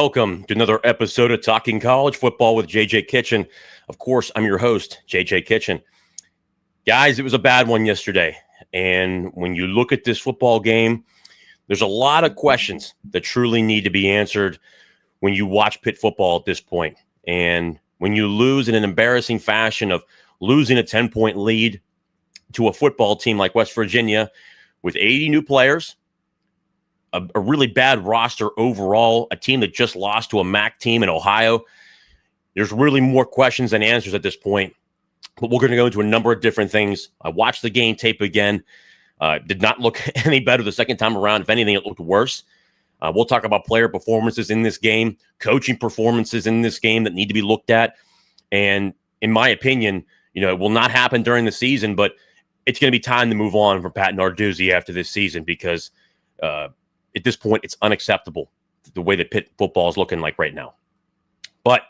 Welcome to another episode of Talking College Football with JJ Kitchen. Of course, I'm your host, JJ Kitchen. Guys, it was a bad one yesterday. And when you look at this football game, there's a lot of questions that truly need to be answered when you watch Pitt football at this point. And when you lose in an embarrassing fashion of losing a 10-point lead to a football team like West Virginia with 80 new players, a really bad roster overall, a team that just lost to a MAC team in Ohio. There's really more questions than answers at this point, but we're going to go into a number of different things. I watched the game tape again. Did not look any better the second time around. If anything, it looked worse. We'll talk about player performances in this game, coaching performances in this game that need to be looked at. And in my opinion, it will not happen during the season, but it's going to be time to move on from Pat Narduzzi after this season because at this point, it's unacceptable the way that Pitt football is looking like right now. But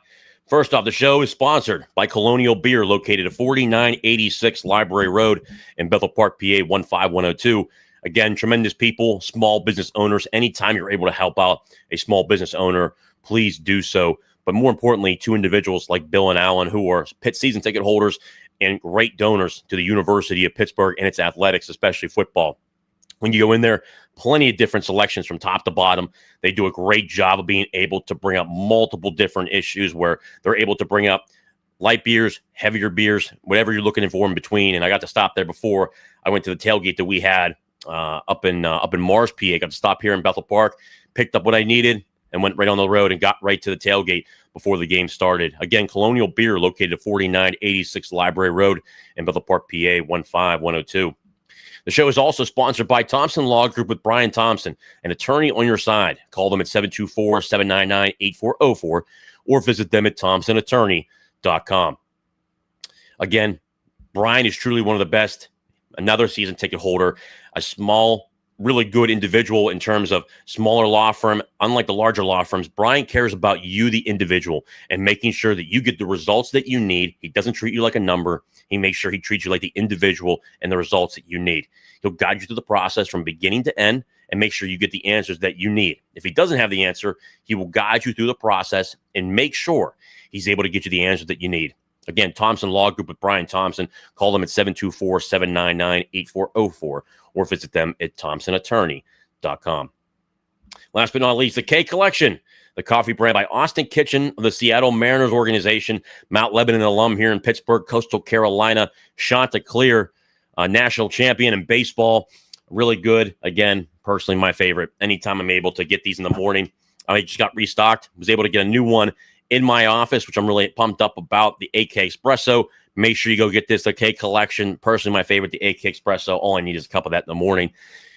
first off, the show is sponsored by Colonial Beer, located at 4986 Library Road in Bethel Park, PA 15102. Again, tremendous people, small business owners. Anytime you're able to help out a small business owner, please do so. But more importantly, two individuals like Bill and Alan, who are Pitt season ticket holders and great donors to the University of Pittsburgh and its athletics, especially football. When you go in there, plenty of different selections from top to bottom. They do a great job of being able to bring up multiple different issues where they're able to bring up light beers, heavier beers, whatever you're looking for in between. And I got to stop there before I went to the tailgate that we had up in Mars, PA. Got to stop here in Bethel Park, picked up what I needed, and went right on the road and got right to the tailgate before the game started. Again, Colonial Beer, located at 4986 Library Road in Bethel Park, PA 15102. The show is also sponsored by Thompson Law Group with Brian Thompson, an attorney on your side. Call them at 724-799-8404 or visit them at thompsonattorney.com. Again, Brian is truly one of the best, another season ticket holder, a small, really good individual in terms of smaller law firm. Unlike the larger law firms, Brian cares about you, the individual, and making sure that you get the results that you need. He doesn't treat you like a number. He makes sure he treats you like the individual and the results that you need. He'll guide you through the process from beginning to end and make sure you get the answers that you need. If he doesn't have the answer, he will guide you through the process and make sure he's able to get you the answers that you need. Again, Thompson Law Group with Brian Thompson. Call them at 724-799-8404 or visit them at thompsonattorney.com. Last but not least, the K Collection, the coffee brand by Austin Kitchen of the Seattle Mariners organization, Mount Lebanon alum here in Pittsburgh, Coastal Carolina, Chanticleer, national champion in baseball. Really good. Again, personally, my favorite. Anytime I'm able to get these in the morning, I just got restocked, was able to get a new one in my office, which I'm really pumped up about, the AK Espresso. Make sure you go get this, the K Collection. Personally, my favorite, the AK Espresso. All I need is a cup of that in the morning,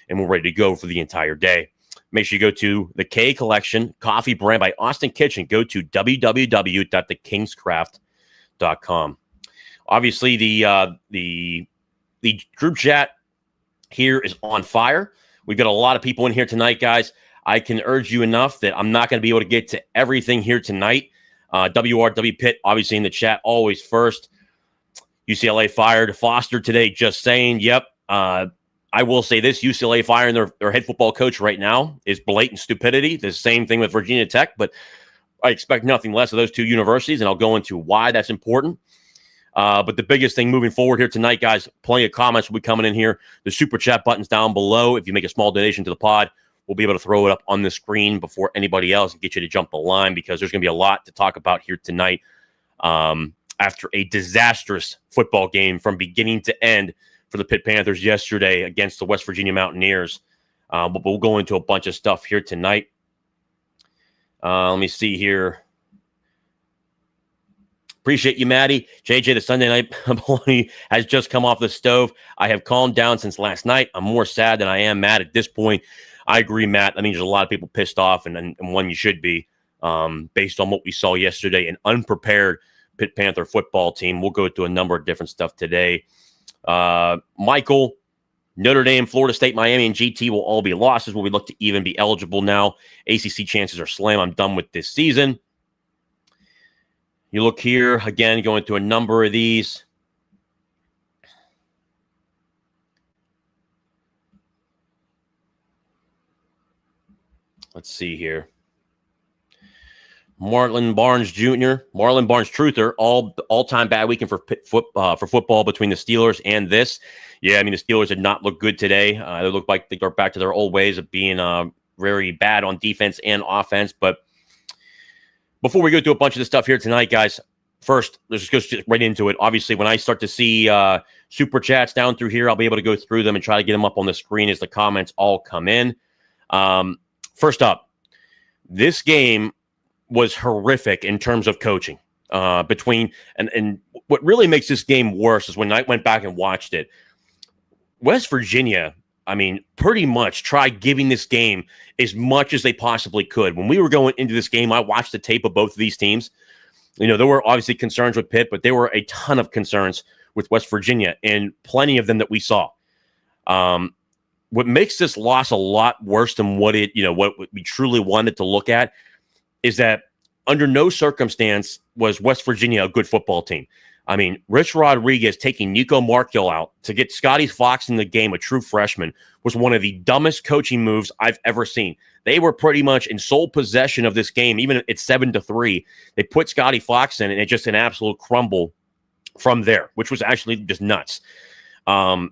and we're ready to go for the entire day. Make sure you go to the K Collection, coffee brand by Austin Kitchen. Go to www.thekingscraft.com. Obviously, the group chat here is on fire. We've got a lot of people in here tonight, guys. I can urge you enough that I'm not going to be able to get to everything here tonight. WRW Pitt, obviously in the chat, always first. UCLA fired Foster today, just saying. Yep. I will say this, UCLA firing their head football coach right now is blatant stupidity. The same thing with Virginia Tech, but I expect nothing less of those two universities, and I'll go into why that's important. But the biggest thing moving forward here tonight, guys, plenty of comments will be coming in here. The super chat button's down below. If you make a small donation to the pod, we'll be able to throw it up on the screen before anybody else and get you to jump the line because there's going to be a lot to talk about here tonight after a disastrous football game from beginning to end for the Pitt Panthers yesterday against the West Virginia Mountaineers. But we'll go into a bunch of stuff here tonight. Let me see here. Appreciate you, Maddie. JJ, the Sunday night bologna has just come off the stove. I have calmed down since last night. I'm more sad than I am mad at this point. I agree, Matt. I mean, there's a lot of people pissed off, and one you should be, based on what we saw yesterday, an unprepared Pitt Panther football team. We'll go to a number of different stuff today. Michael, Notre Dame, Florida State, Miami, and GT will all be losses. Will we look to even be eligible now? ACC chances are slim. I'm done with this season. You look here, again, going through a number of these. Let's see here. Marlon Barnes Jr., Marlon Barnes Truther, all-time bad weekend for football between the Steelers and this. Yeah, I mean, the Steelers did not look good today. They look like they're back to their old ways of being very bad on defense and offense. But before we go through a bunch of the stuff here tonight, guys, first, let's just go right into it. Obviously, when I start to see super chats down through here, I'll be able to go through them and try to get them up on the screen as the comments all come in. First up, this game was horrific in terms of coaching. And what really makes this game worse is when I went back and watched it, West Virginia, I mean, pretty much tried giving this game as much as they possibly could. When we were going into this game, I watched the tape of both of these teams. You know, there were obviously concerns with Pitt, but there were a ton of concerns with West Virginia, and plenty of them that we saw. What makes this loss a lot worse than what we truly wanted to look at is that under no circumstance was West Virginia a good football team. I mean, Rich Rodriguez taking Nico Markhill out to get Scotty Fox in the game, a true freshman, was one of the dumbest coaching moves I've ever seen. They were pretty much in sole possession of this game, even if it's 7-3. They put Scotty Fox in, and it's just an absolute crumble from there, which was actually just nuts. At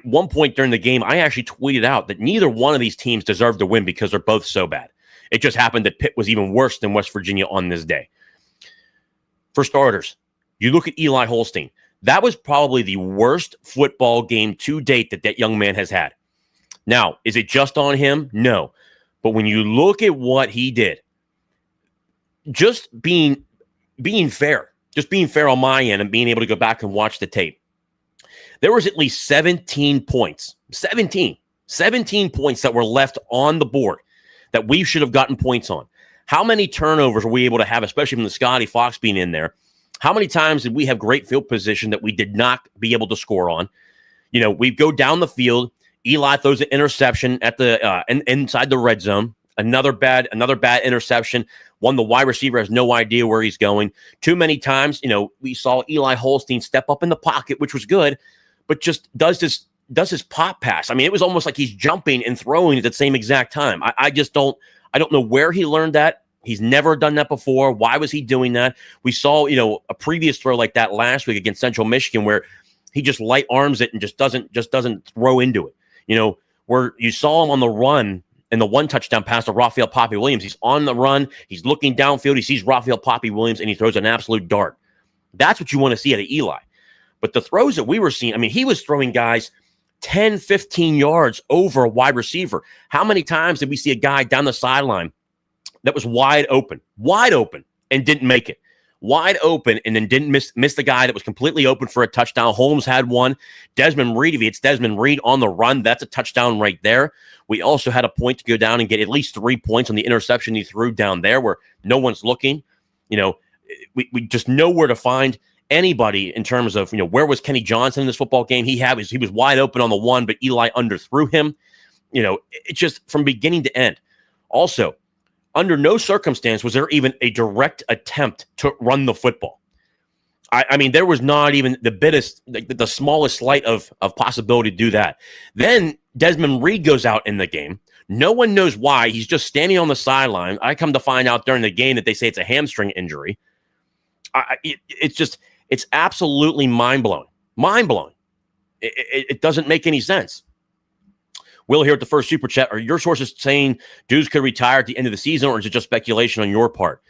one point during the game, I actually tweeted out that neither one of these teams deserved to win because they're both so bad. It just happened that Pitt was even worse than West Virginia on this day. For starters, you look at Eli Holstein. That was probably the worst football game to date that young man has had. Now, is it just on him? No. But when you look at what he did, just being fair on my end and being able to go back and watch the tape, there was at least 17 points points that were left on the board that we should have gotten points on. How many turnovers were we able to have, especially from the Scotty Fox being in there? How many times did we have great field position that we did not be able to score on? You know, we go down the field. Eli throws an interception at the inside the red zone. Another bad interception. One, the wide receiver has no idea where he's going. Too many times, you know, we saw Eli Holstein step up in the pocket, which was good, but just does his pop pass. I mean, it was almost like he's jumping and throwing at the same exact time. I don't know where he learned that. He's never done that before. Why was he doing that? We saw, you know, a previous throw like that last week against Central Michigan where he just light arms it and just doesn't throw into it. You know, where you saw him on the run in the one touchdown pass to Raphael Poppy Williams. He's on the run. He's looking downfield. He sees Raphael Poppy Williams, and he throws an absolute dart. That's what you want to see out of Eli. But the throws that we were seeing, I mean, he was throwing guys 10, 15 yards over a wide receiver. How many times did we see a guy down the sideline that was wide open, and didn't make it? Wide open, and then didn't miss the guy that was completely open for a touchdown. Holmes had one. Desmond Reed, if it's Desmond Reed on the run, that's a touchdown right there. We also had a point to go down and get at least 3 points on the interception he threw down there where no one's looking. You know, we just know where to find anybody in terms of, you know, where was Kenny Johnson in this football game? He was wide open on the one, but Eli underthrew him. You know, it's just from beginning to end. Also, under no circumstance was there even a direct attempt to run the football. I mean, there was not even the smallest light of possibility to do that. Then Desmond Reed goes out in the game. No one knows why. He's just standing on the sideline. I come to find out during the game that they say it's a hamstring injury. It's absolutely mind-blowing. Mind-blowing. It doesn't make any sense. Will here at the first super chat. Are your sources saying dudes could retire at the end of the season, or is it just speculation on your part?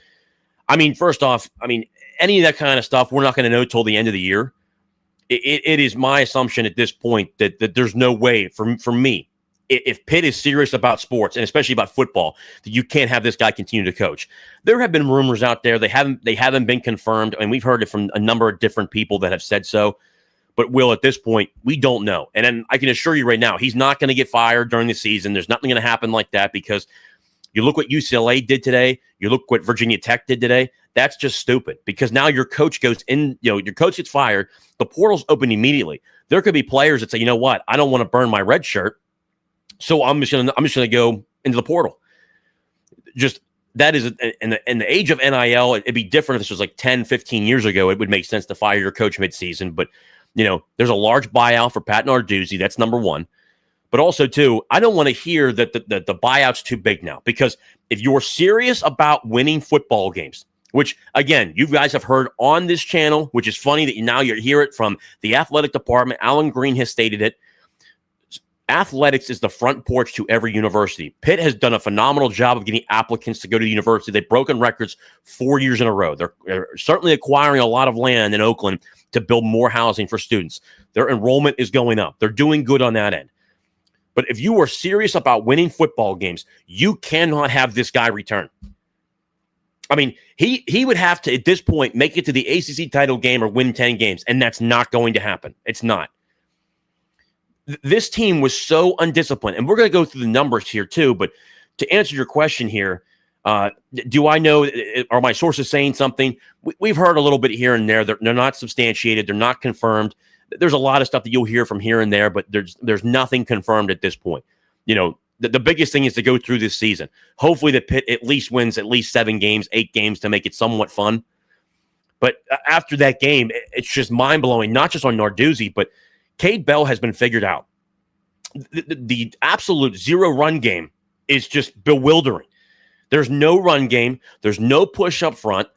I mean, first off, any of that kind of stuff, we're not going to know till the end of the year. It is my assumption at this point that there's no way for me, if Pitt is serious about sports and especially about football, that you can't have this guy continue to coach. There have been rumors out there. They haven't been confirmed, and we've heard it from a number of different people that have said so. But Will, at this point, we don't know. And then I can assure you right now, he's not going to get fired during the season. There's nothing going to happen like that because you look what UCLA did today. You look what Virginia Tech did today. That's just stupid because now your coach goes in, your coach gets fired. The portal's open immediately. There could be players that say, you know what? I don't want to burn my red shirt. So I'm just going to go into the portal. Just that is in the age of NIL, it'd be different if this was like 10, 15 years ago. It would make sense to fire your coach midseason, but there's a large buyout for Pat Narduzzi. That's number one. But also, too, I don't want to hear that the buyout's too big now, because if you're serious about winning football games, which, again, you guys have heard on this channel, which is funny that now you hear it from the athletic department. Alan Green has stated it. Athletics is the front porch to every university. Pitt has done a phenomenal job of getting applicants to go to the university. They've broken records 4 years in a row. They're certainly acquiring a lot of land in Oakland to build more housing for students. Their enrollment is going up. They're doing good on that end. But if you are serious about winning football games, you cannot have this guy return. I mean, he would have to, at this point, make it to the ACC title game or win 10 games, and that's not going to happen. It's not. This team was so undisciplined, and we're going to go through the numbers here too, but to answer your question here, do I know, are my sources saying something? We've heard a little bit here and there. They're not substantiated. They're not confirmed. There's a lot of stuff that you'll hear from here and there, but there's nothing confirmed at this point. You know, the biggest thing is to go through this season. Hopefully the Pitt at least wins at least 7 games, 8 games to make it somewhat fun. But after that game, it's just mind-blowing, not just on Narduzzi, but Cade Bell has been figured out. The absolute zero-run game is just bewildering. There's no run game. There's no push up front.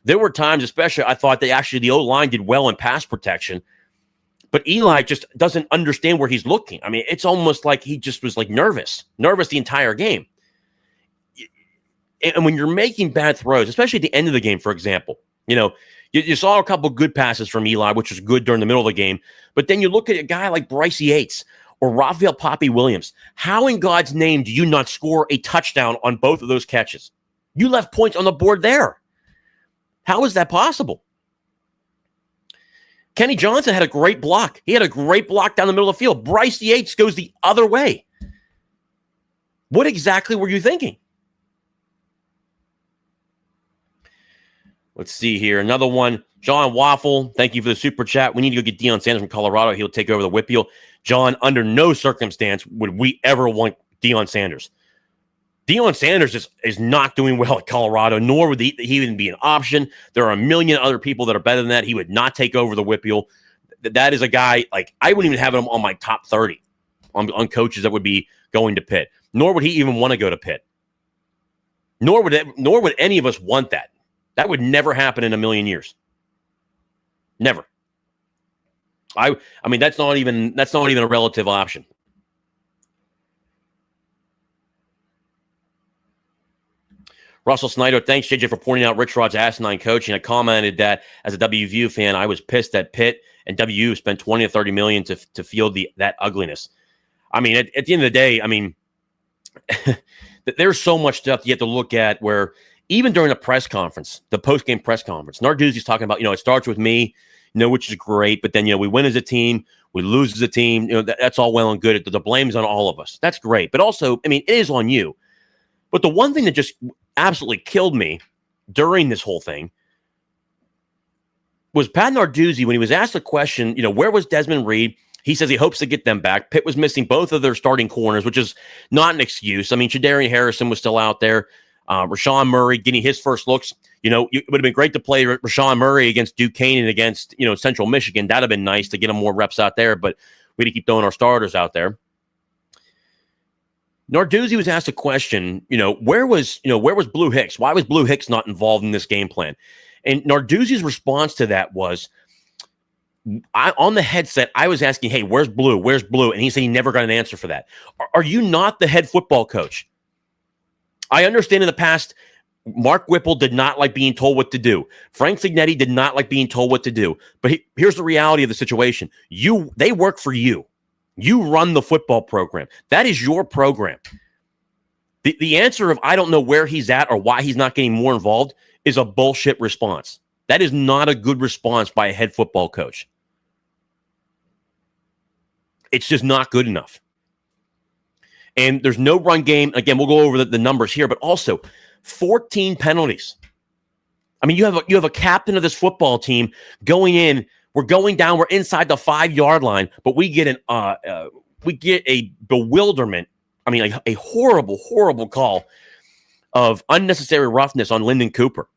There were times, especially, I thought the O-line did well in pass protection. But Eli just doesn't understand where he's looking. I mean, it's almost like he just was like nervous the entire game. And when you're making bad throws, especially at the end of the game, for example, you know, you saw a couple good passes from Eli, which was good during the middle of the game. But then you look at a guy like Bryce Yates or Raphael Poppy Williams. How in God's name do you not score a touchdown on both of those catches? You left points on the board there. How is that possible? Kenny Johnson had a great block. He had a great block down the middle of the field. Bryce Yates goes the other way. What exactly were you thinking? Let's see here. Another one. John Waffle, thank you for the super chat. We need to go get Deion Sanders from Colorado. He'll take over the Whippeal. John, under no circumstance would we ever want Deion Sanders. Deion Sanders is not doing well at Colorado, nor would he even be an option. There are a million other people that are better than that. He would not take over the Whippeal. That is a guy, like, I wouldn't even have him on my top 30 on coaches that would be going to Pitt. Nor would he even want to go to Pitt. Nor would any of us want that. That would never happen in a million years. Never. I mean, that's not even a relative option. Russell Snyder, thanks, JJ, for pointing out Rich Rod's asinine coaching. I commented that as a WVU fan, I was pissed that Pitt and WU spent $20 to $30 million to field that ugliness. I mean, at the end of the day, I mean, there's so much stuff you have to look at where even during the press conference, the post-game press conference, Narduzzi's talking about, it starts with me, which is great, but then, we win as a team, we lose as a team, that's all well and good. The blame's on all of us. That's great. But also, I mean, it is on you. But the one thing that just absolutely killed me during this whole thing was Pat Narduzzi, when he was asked the question, where was Desmond Reed? He says he hopes to get them back. Pitt was missing both of their starting corners, which is not an excuse. I mean, Shadarian Harrison was still out there. Rashawn Murray getting his first looks. It would have been great to play Rashawn Murray against Duquesne and against, Central Michigan. That would have been nice to get him more reps out there, but we had to keep throwing our starters out there. Narduzzi was asked a question, where was Blue Hicks? Why was Blue Hicks not involved in this game plan? And Narduzzi's response to that was, on the headset, I was asking, hey, where's Blue? Where's Blue? And he said he never got an answer for that. Are you not the head football coach? I understand in the past, Mark Whipple did not like being told what to do. Frank Signetti did not like being told what to do. But here's the reality of the situation. They work for you. You run the football program. That is your program. The answer of I don't know where he's at or why he's not getting more involved is a bullshit response. That is not a good response by a head football coach. It's just not good enough. And there's no run game. Again, we'll go over the numbers here, but also 14 penalties. I mean, you have a captain of this football team going in. We're going down. We're inside the 5-yard line, but we get a bewilderment. I mean, a horrible, horrible call of unnecessary roughness on Lyndon Cooper,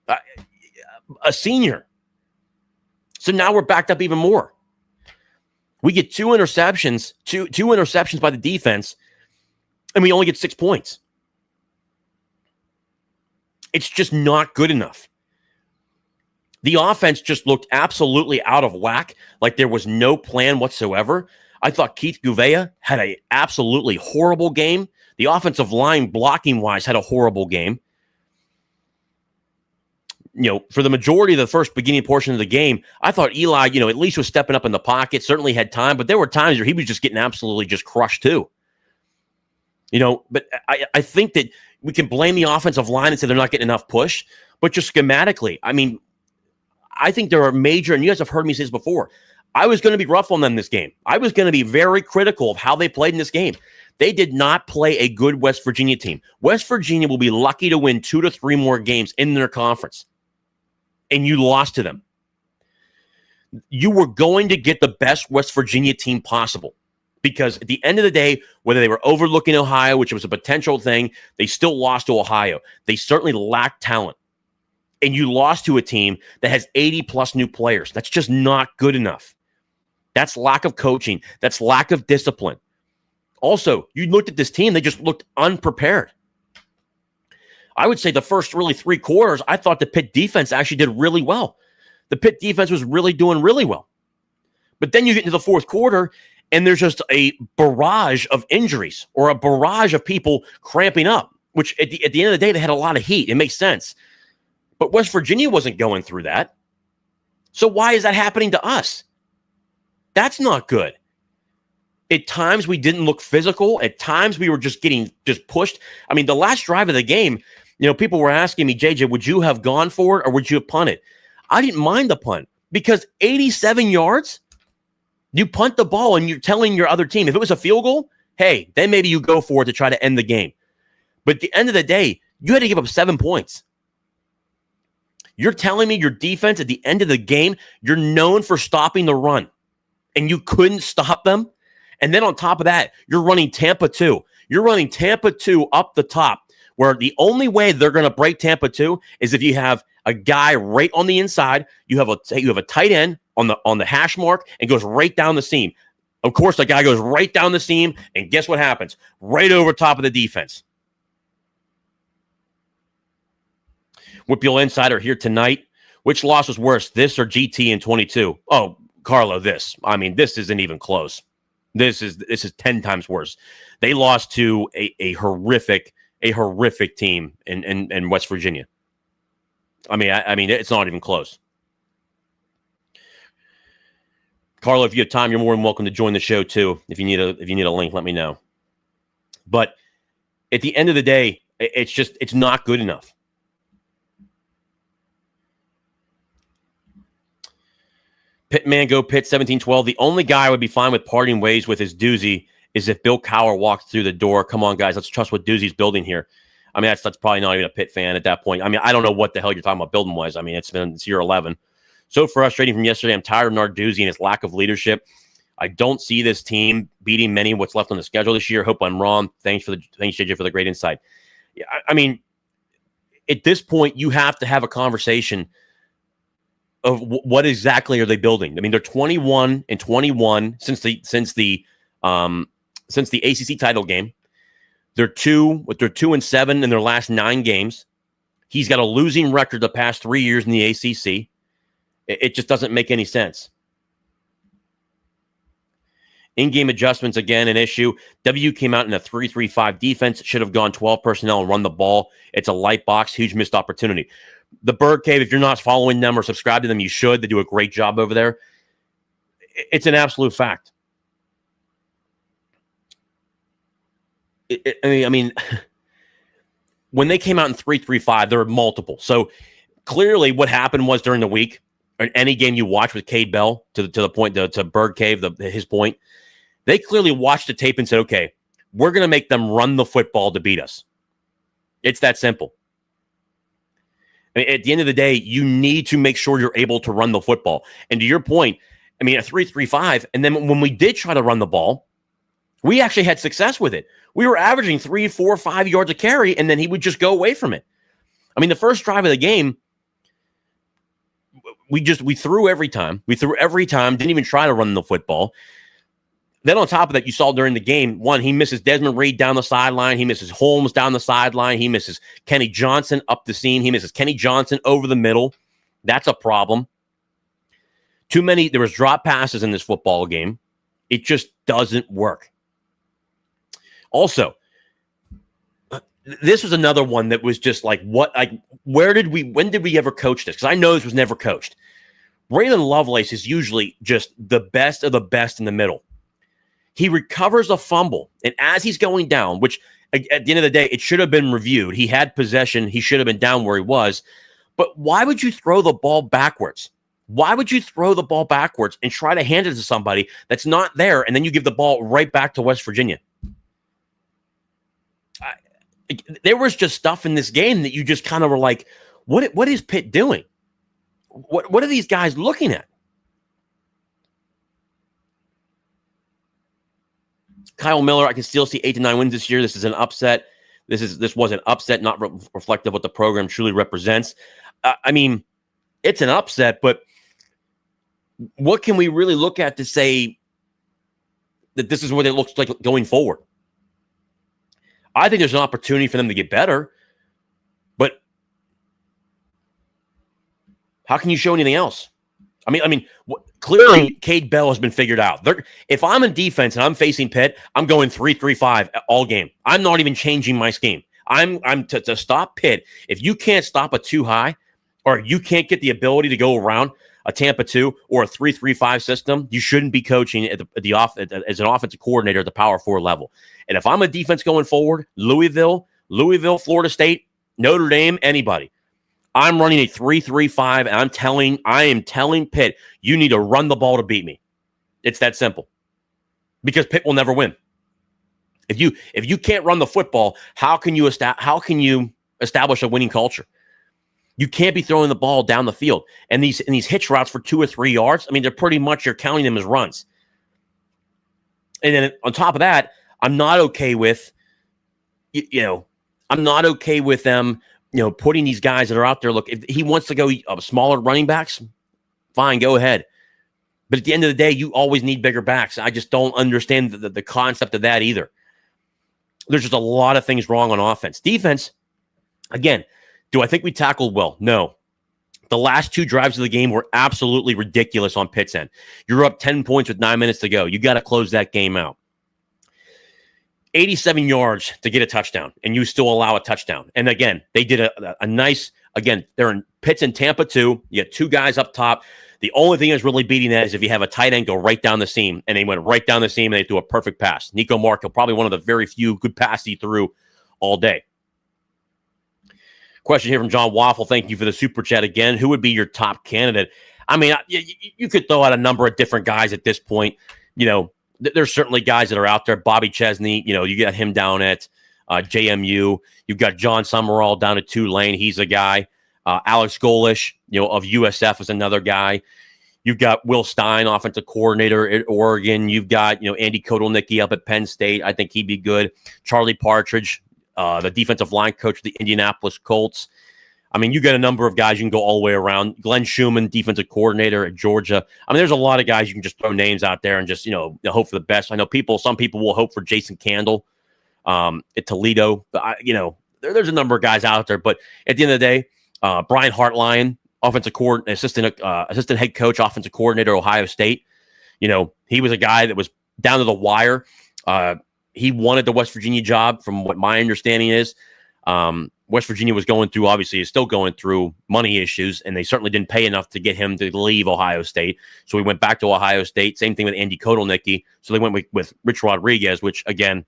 a senior. So now we're backed up even more. We get two interceptions by the defense, and we only get 6 points. It's just not good enough. The offense just looked absolutely out of whack, like there was no plan whatsoever. I thought Keith Gouveia had an absolutely horrible game. The offensive line, blocking-wise, had a horrible game. For the majority of the first beginning portion of the game, I thought Eli, at least was stepping up in the pocket, certainly had time, but there were times where he was just getting absolutely just crushed too. But I think that we can blame the offensive line and say they're not getting enough push, but just schematically, I think there are major, and you guys have heard me say this before, I was going to be rough on them this game. I was going to be very critical of how they played in this game. They did not play a good West Virginia team. West Virginia will be lucky to win 2 to 3 more games in their conference, and you lost to them. You were going to get the best West Virginia team possible because at the end of the day, whether they were overlooking Ohio, which was a potential thing, they still lost to Ohio. They certainly lacked talent. And you lost to a team that has 80-plus new players. That's just not good enough. That's lack of coaching. That's lack of discipline. Also, you looked at this team, they just looked unprepared. I would say the first really 3 quarters, I thought the Pitt defense actually did really well. The Pitt defense was really doing really well. But then you get into the fourth quarter, and there's just a barrage of injuries or a barrage of people cramping up, which at the end of the day, they had a lot of heat. It makes sense. But West Virginia wasn't going through that. So why is that happening to us? That's not good. At times we didn't look physical. At times we were just getting pushed. The last drive of the game, people were asking me, JJ, would you have gone for it or would you have punted? I didn't mind the punt because 87 yards, you punt the ball and you're telling your other team, if it was a field goal, hey, then maybe you go for it to try to end the game. But at the end of the day, you had to give up 7 points. You're telling me your defense at the end of the game, you're known for stopping the run, and you couldn't stop them? And then on top of that, you're running Tampa 2. You're running Tampa 2 up the top, where the only way they're going to break Tampa 2 is if you have a guy right on the inside. You have a tight end on the hash mark and goes right down the seam. Of course, the guy goes right down the seam, and guess what happens? Right over top of the defense. Whippeal Insider here tonight. Which loss was worse, this or GT in 22? Oh, Carlo, this. This isn't even close. This is 10 times worse. They lost to a horrific team in West Virginia. It's not even close. Carlo, if you have time, you're more than welcome to join the show too. If you need a link, let me know. But at the end of the day, it's not good enough. Pittman go Pitt 17-12. The only guy I would be fine with parting ways with is Doozy is if Bill Cowher walked through the door. Come on, guys. Let's trust what Doozy's building here. That's probably not even a Pitt fan at that point. I don't know what the hell you're talking about building-wise. It's year 11. So frustrating from yesterday. I'm tired of Narduzzi and his lack of leadership. I don't see this team beating many of what's left on the schedule this year. Hope I'm wrong. Thanks, JJ, for the great insight. At this point, you have to have a conversation of what exactly are they building. They're 21-21 since the ACC title game. They're 2-7 in their last 9 games. He's got a losing record the past 3 years in the ACC. It just doesn't make any sense. In-game adjustments, again, an issue. W came out in a 3-3-5 defense. Should have gone 12 personnel and run the ball. It's a light box. Huge missed opportunity. The Bird Cave, if you're not following them or subscribed to them, you should. They do a great job over there. It's an absolute fact. When they came out in 3-3-5, there were multiple. So clearly what happened was during the week, or any game you watch with Cade Bell, to the point, to Bird Cave, his point, they clearly watched the tape and said, okay, we're going to make them run the football to beat us. It's that simple. At the end of the day, you need to make sure you're able to run the football. And to your point, a 3-3-5, and then when we did try to run the ball, we actually had success with it. We were averaging 3, 4, 5 yards a carry, and then he would just go away from it. The first drive of the game, we threw every time. Didn't even try to run the football. Then on top of that, you saw during the game, one, he misses Desmond Reed down the sideline. He misses Holmes down the sideline. He misses Kenny Johnson up the seam. He misses Kenny Johnson over the middle. That's a problem. There was drop passes in this football game. It just doesn't work. Also, this was another one that was just like, when did we ever coach this? Because I know this was never coached. Braylon Lovelace is usually just the best of the best in the middle. He recovers a fumble, and as he's going down, which at the end of the day, it should have been reviewed. He had possession. He should have been down where he was. But why would you throw the ball backwards? Why would you throw the ball backwards and try to hand it to somebody that's not there, and then you give the ball right back to West Virginia? There was just stuff in this game that you just kind of were like, what is Pitt doing? What are these guys looking at? Kyle Miller, I can still see 8 to 9 wins this year. This is an upset. This was an upset, not reflective of what the program truly represents. I mean, it's an upset, but what can we really look at to say that this is what it looks like going forward? I think there's an opportunity for them to get better, but how can you show anything else? I mean, clearly Cade Bell has been figured out. If I'm in defense and I'm facing Pitt, I'm going 3-3-5 all game. I'm not even changing my scheme. I'm to stop Pitt. If you can't stop a 2 high, or you can't get the ability to go around a Tampa 2 or a 3-3-5 system, you shouldn't be coaching as an offensive coordinator at the Power 4 level. And if I'm a defense going forward, Louisville, Florida State, Notre Dame, anybody, I'm running a 3-3-5, and I am telling Pitt, you need to run the ball to beat me. It's that simple. Because Pitt will never win. If you can't run the football, how can you establish a winning culture? You can't be throwing the ball down the field. And these hitch routes for 2 or 3 yards, I mean, they're pretty much, you're counting them as runs. And then on top of that, I'm not okay with, I'm not okay with them, putting these guys that are out there. Look, if he wants to go smaller running backs, fine, go ahead. But at the end of the day, you always need bigger backs. I just don't understand the concept of that either. There's just a lot of things wrong on offense. Defense, again, do I think we tackled well? No. The last 2 drives of the game were absolutely ridiculous on Pitt's end. You're up 10 points with 9 minutes to go. You got to close that game out. 87 yards to get a touchdown, and you still allow a touchdown. And again, they did a nice, again, they're in Pitt's in Tampa 2. You got 2 guys up top. The only thing that's really beating that is if you have a tight end go right down the seam, and they went right down the seam, and they threw a perfect pass. Nico Marco, probably one of the very few good passes he threw all day. Question here from John Waffle. Thank you for the super chat again. Who would be your top candidate? I mean, you could throw out a number of different guys at this point. There's certainly guys that are out there. Bobby Chesney, you got him down at JMU. You've got John Summerall down at Tulane. He's a guy. Alex Golish, of USF is another guy. You've got Will Stein, offensive coordinator at Oregon. You've got, Andy Kotelnicki up at Penn State. I think he'd be good. Charlie Partridge, the defensive line coach of the Indianapolis Colts. I mean, you got a number of guys you can go all the way around. Glenn Schumann, defensive coordinator at Georgia. I mean, there's a lot of guys you can just throw names out there and just, hope for the best. I know some people will hope for Jason Candle at Toledo. But, there's a number of guys out there. But at the end of the day, Brian Hartline, assistant head coach, offensive coordinator, Ohio State. He was a guy that was down to the wire. He wanted the West Virginia job, from what my understanding is. West Virginia was is still going through money issues, and they certainly didn't pay enough to get him to leave Ohio State. So he went back to Ohio State. Same thing with Andy Kotelnicki. So they went with Rich Rodriguez, which, again,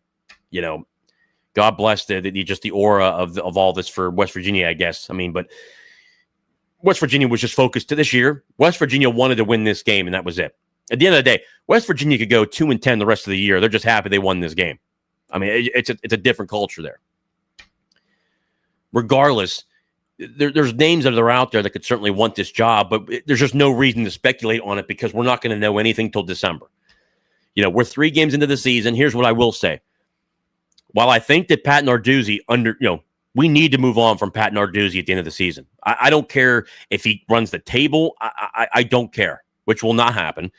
God bless the aura of all this for West Virginia, I guess. I mean, but West Virginia was just focused to this year. West Virginia wanted to win this game, and that was it. At the end of the day, West Virginia could go 2-10 the rest of the year. They're just happy they won this game. I mean, it's a different culture there. Regardless, there's names that are out there that could certainly want this job, but there's just no reason to speculate on it because we're not going to know anything till December. We're 3 games into the season. Here's what I will say. While I think that Pat Narduzzi we need to move on from Pat Narduzzi at the end of the season. I don't care if he runs the table. I don't care, which will not happen.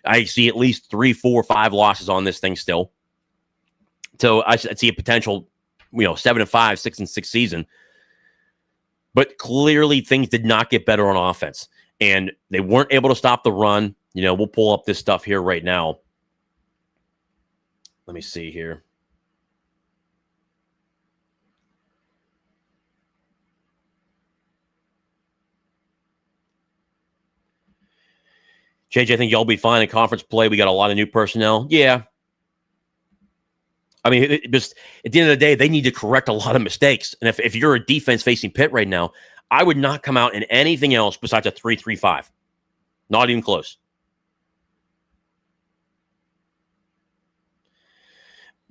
I see at least 3, 4, 5 losses on this thing still. So I see a potential, 7-5, 6-6 season. But clearly things did not get better on offense. And they weren't able to stop the run. We'll pull up this stuff here right now. Let me see here. JJ, I think y'all be fine in conference play. We got a lot of new personnel. Yeah. I mean, just at the end of the day, they need to correct a lot of mistakes. And if you're a defense facing Pitt right now, I would not come out in anything else besides a 3-3-5. Not even close.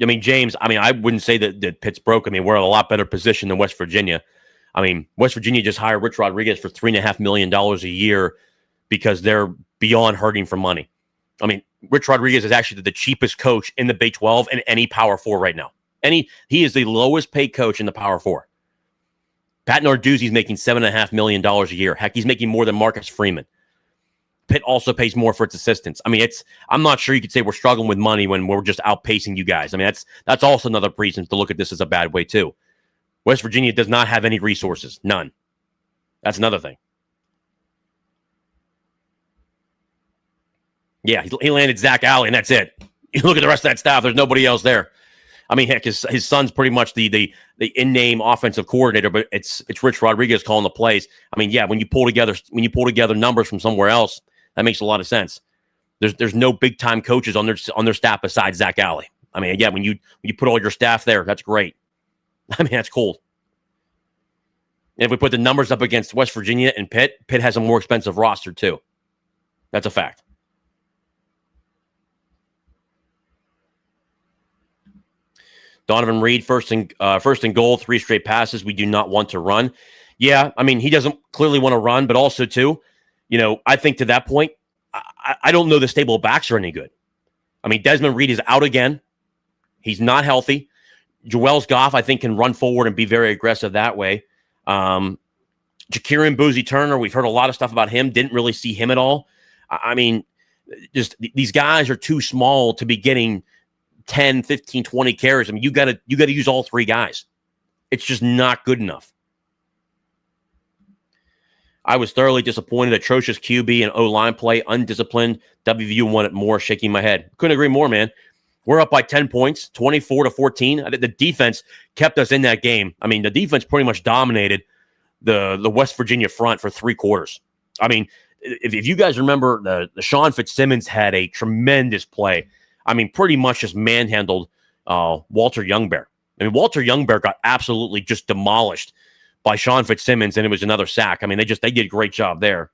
I mean, James, I wouldn't say that Pitt's broke. I mean, we're in a lot better position than West Virginia. I mean, West Virginia just hired Rich Rodriguez for $3.5 million a year because they're beyond hurting for money. I mean, Rich Rodriguez is actually the cheapest coach in the Big 12 and any Power 4 right now. He is the lowest paid coach in the Power 4. Pat Narduzzi is making $7.5 million a year. Heck, he's making more than Marcus Freeman. Pitt also pays more for its assistants. I mean, I'm not sure you could say we're struggling with money when we're just outpacing you guys. I mean, that's also another reason to look at this as a bad way too. West Virginia does not have any resources. None. That's another thing. Yeah, he landed Zach Alley, and that's it. You look at the rest of that staff, there's nobody else there. I mean, heck, his son's pretty much the in-name offensive coordinator, but it's Rich Rodriguez calling the plays. I mean, yeah, when you pull together numbers from somewhere else, that makes a lot of sense. There's no big-time coaches on their staff besides Zach Alley. I mean, yeah, when you put all your staff there, that's great. I mean, that's cool. And if we put the numbers up against West Virginia and Pitt has a more expensive roster too. That's a fact. Donovan Reed, first and goal, 3 straight passes. We do not want to run. Yeah, I mean, he doesn't clearly want to run, but also, too, I think to that point, I don't know the stable backs are any good. I mean, Desmond Reed is out again. He's not healthy. Joels Goff, I think, can run forward and be very aggressive that way. Jakirin Boozy Turner, we've heard a lot of stuff about him. Didn't really see him at all. I mean, just these guys are too small to be getting 10, 15, 20 carries. I mean, you got to use all 3 guys. It's just not good enough. I was thoroughly disappointed. Atrocious QB and O-line play, undisciplined. WVU wanted more, shaking my head. Couldn't agree more, man. We're up by 10 points, 24-14. The defense kept us in that game. I mean, the defense pretty much dominated the West Virginia front for 3 quarters. I mean, if you guys remember, the Sean Fitzsimmons had a tremendous play. I mean, pretty much just manhandled Walter Youngbear. I mean, Walter Youngbear got absolutely just demolished by Sean Fitzsimmons, and it was another sack. I mean, they did a great job there.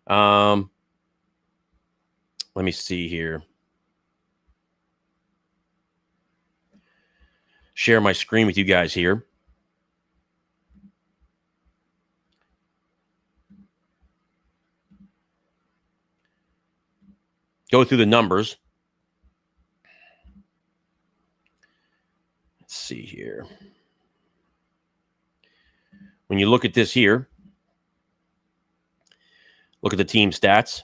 Let me see here. Share my screen with you guys here. Go through the numbers. Let's see here. When you look at this here, look at the team stats.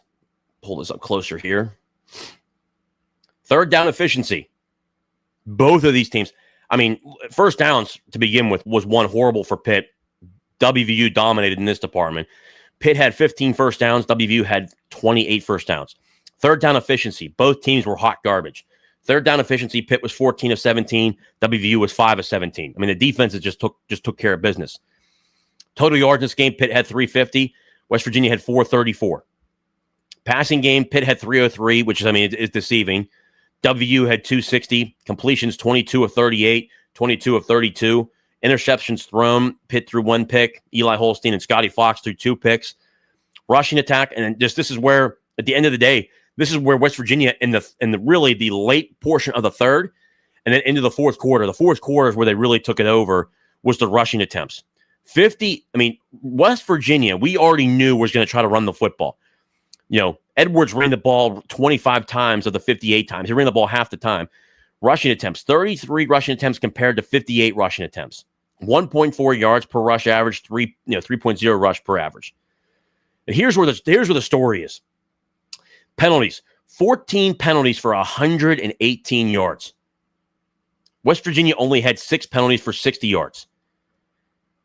Pull this up closer here. Third down efficiency. Both of these teams. I mean, first downs to begin with was one horrible for Pitt. WVU dominated in this department. Pitt had 15 first downs. WVU had 28 first downs. Third down efficiency. Both teams were hot garbage. Third down efficiency, Pitt was 14 of 17. WVU was 5 of 17. I mean, the defenses just took care of business. Total yards in this game, Pitt had 350. West Virginia had 434. Passing game, Pitt had 303, which is, I mean, is deceiving. WVU had 260. Completions, 22 of 38, 22 of 32. Interceptions thrown, Pitt threw 1 pick. Eli Holstein and Scotty Fox threw 2 picks. Rushing attack, and just this is where, at the end of the day, this is where West Virginia in the really the late portion of the third and then into the fourth quarter. The fourth quarter is where they really took it over, was the rushing attempts. 50, I mean, West Virginia, we already knew was going to try to run the football. Edwards ran the ball 25 times of the 58 times. He ran the ball half the time. Rushing attempts, 33 rushing attempts compared to 58 rushing attempts. 1.4 yards per rush average, 3.0 rush per average. And here's where the story is. Penalties. 14 penalties for 118 yards. West Virginia only had 6 penalties for 60 yards.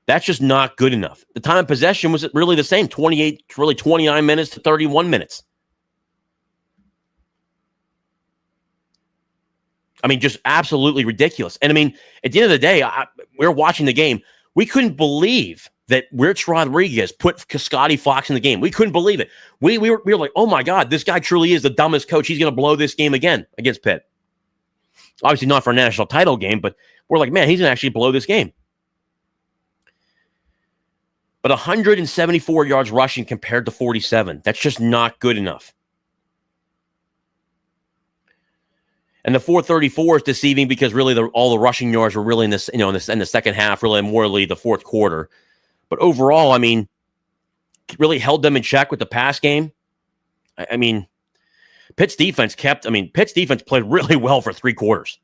That's just not good enough. The time of possession was really the same, 29 minutes to 31 minutes. I mean, just absolutely ridiculous. And I mean, at the end of the day, we were watching the game. We couldn't believe that Rich Rodriguez put Scotty Fox in the game. We couldn't believe it. We were like, oh my God, this guy truly is the dumbest coach. He's going to blow this game again against Pitt. Obviously not for a national title game, but we're like, man, he's going to actually blow this game. But 174 yards rushing compared to 47. That's just not good enough. And the 434 is deceiving because really all the rushing yards were really in this, in the second half, really morally the fourth quarter. But overall, I mean, really held them in check with the pass game. I mean, Pitt's defense played really well for 3 quarters.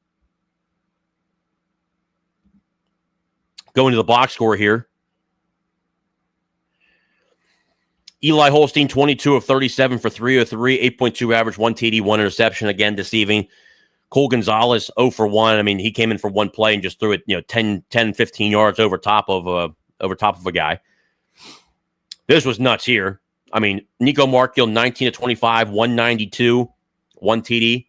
Going to the box score here. Eli Holstein, 22 of 37 for 303, 8.2 average, 1 TD, 1 interception. Again, deceiving. Cole Gonzalez, 0 for 1. I mean, he came in for 1 play and just threw it, 10, 15 yards over top of a guy. This was nuts here. I mean, Nico Markgill, 19 of 25, 192, 1 TD.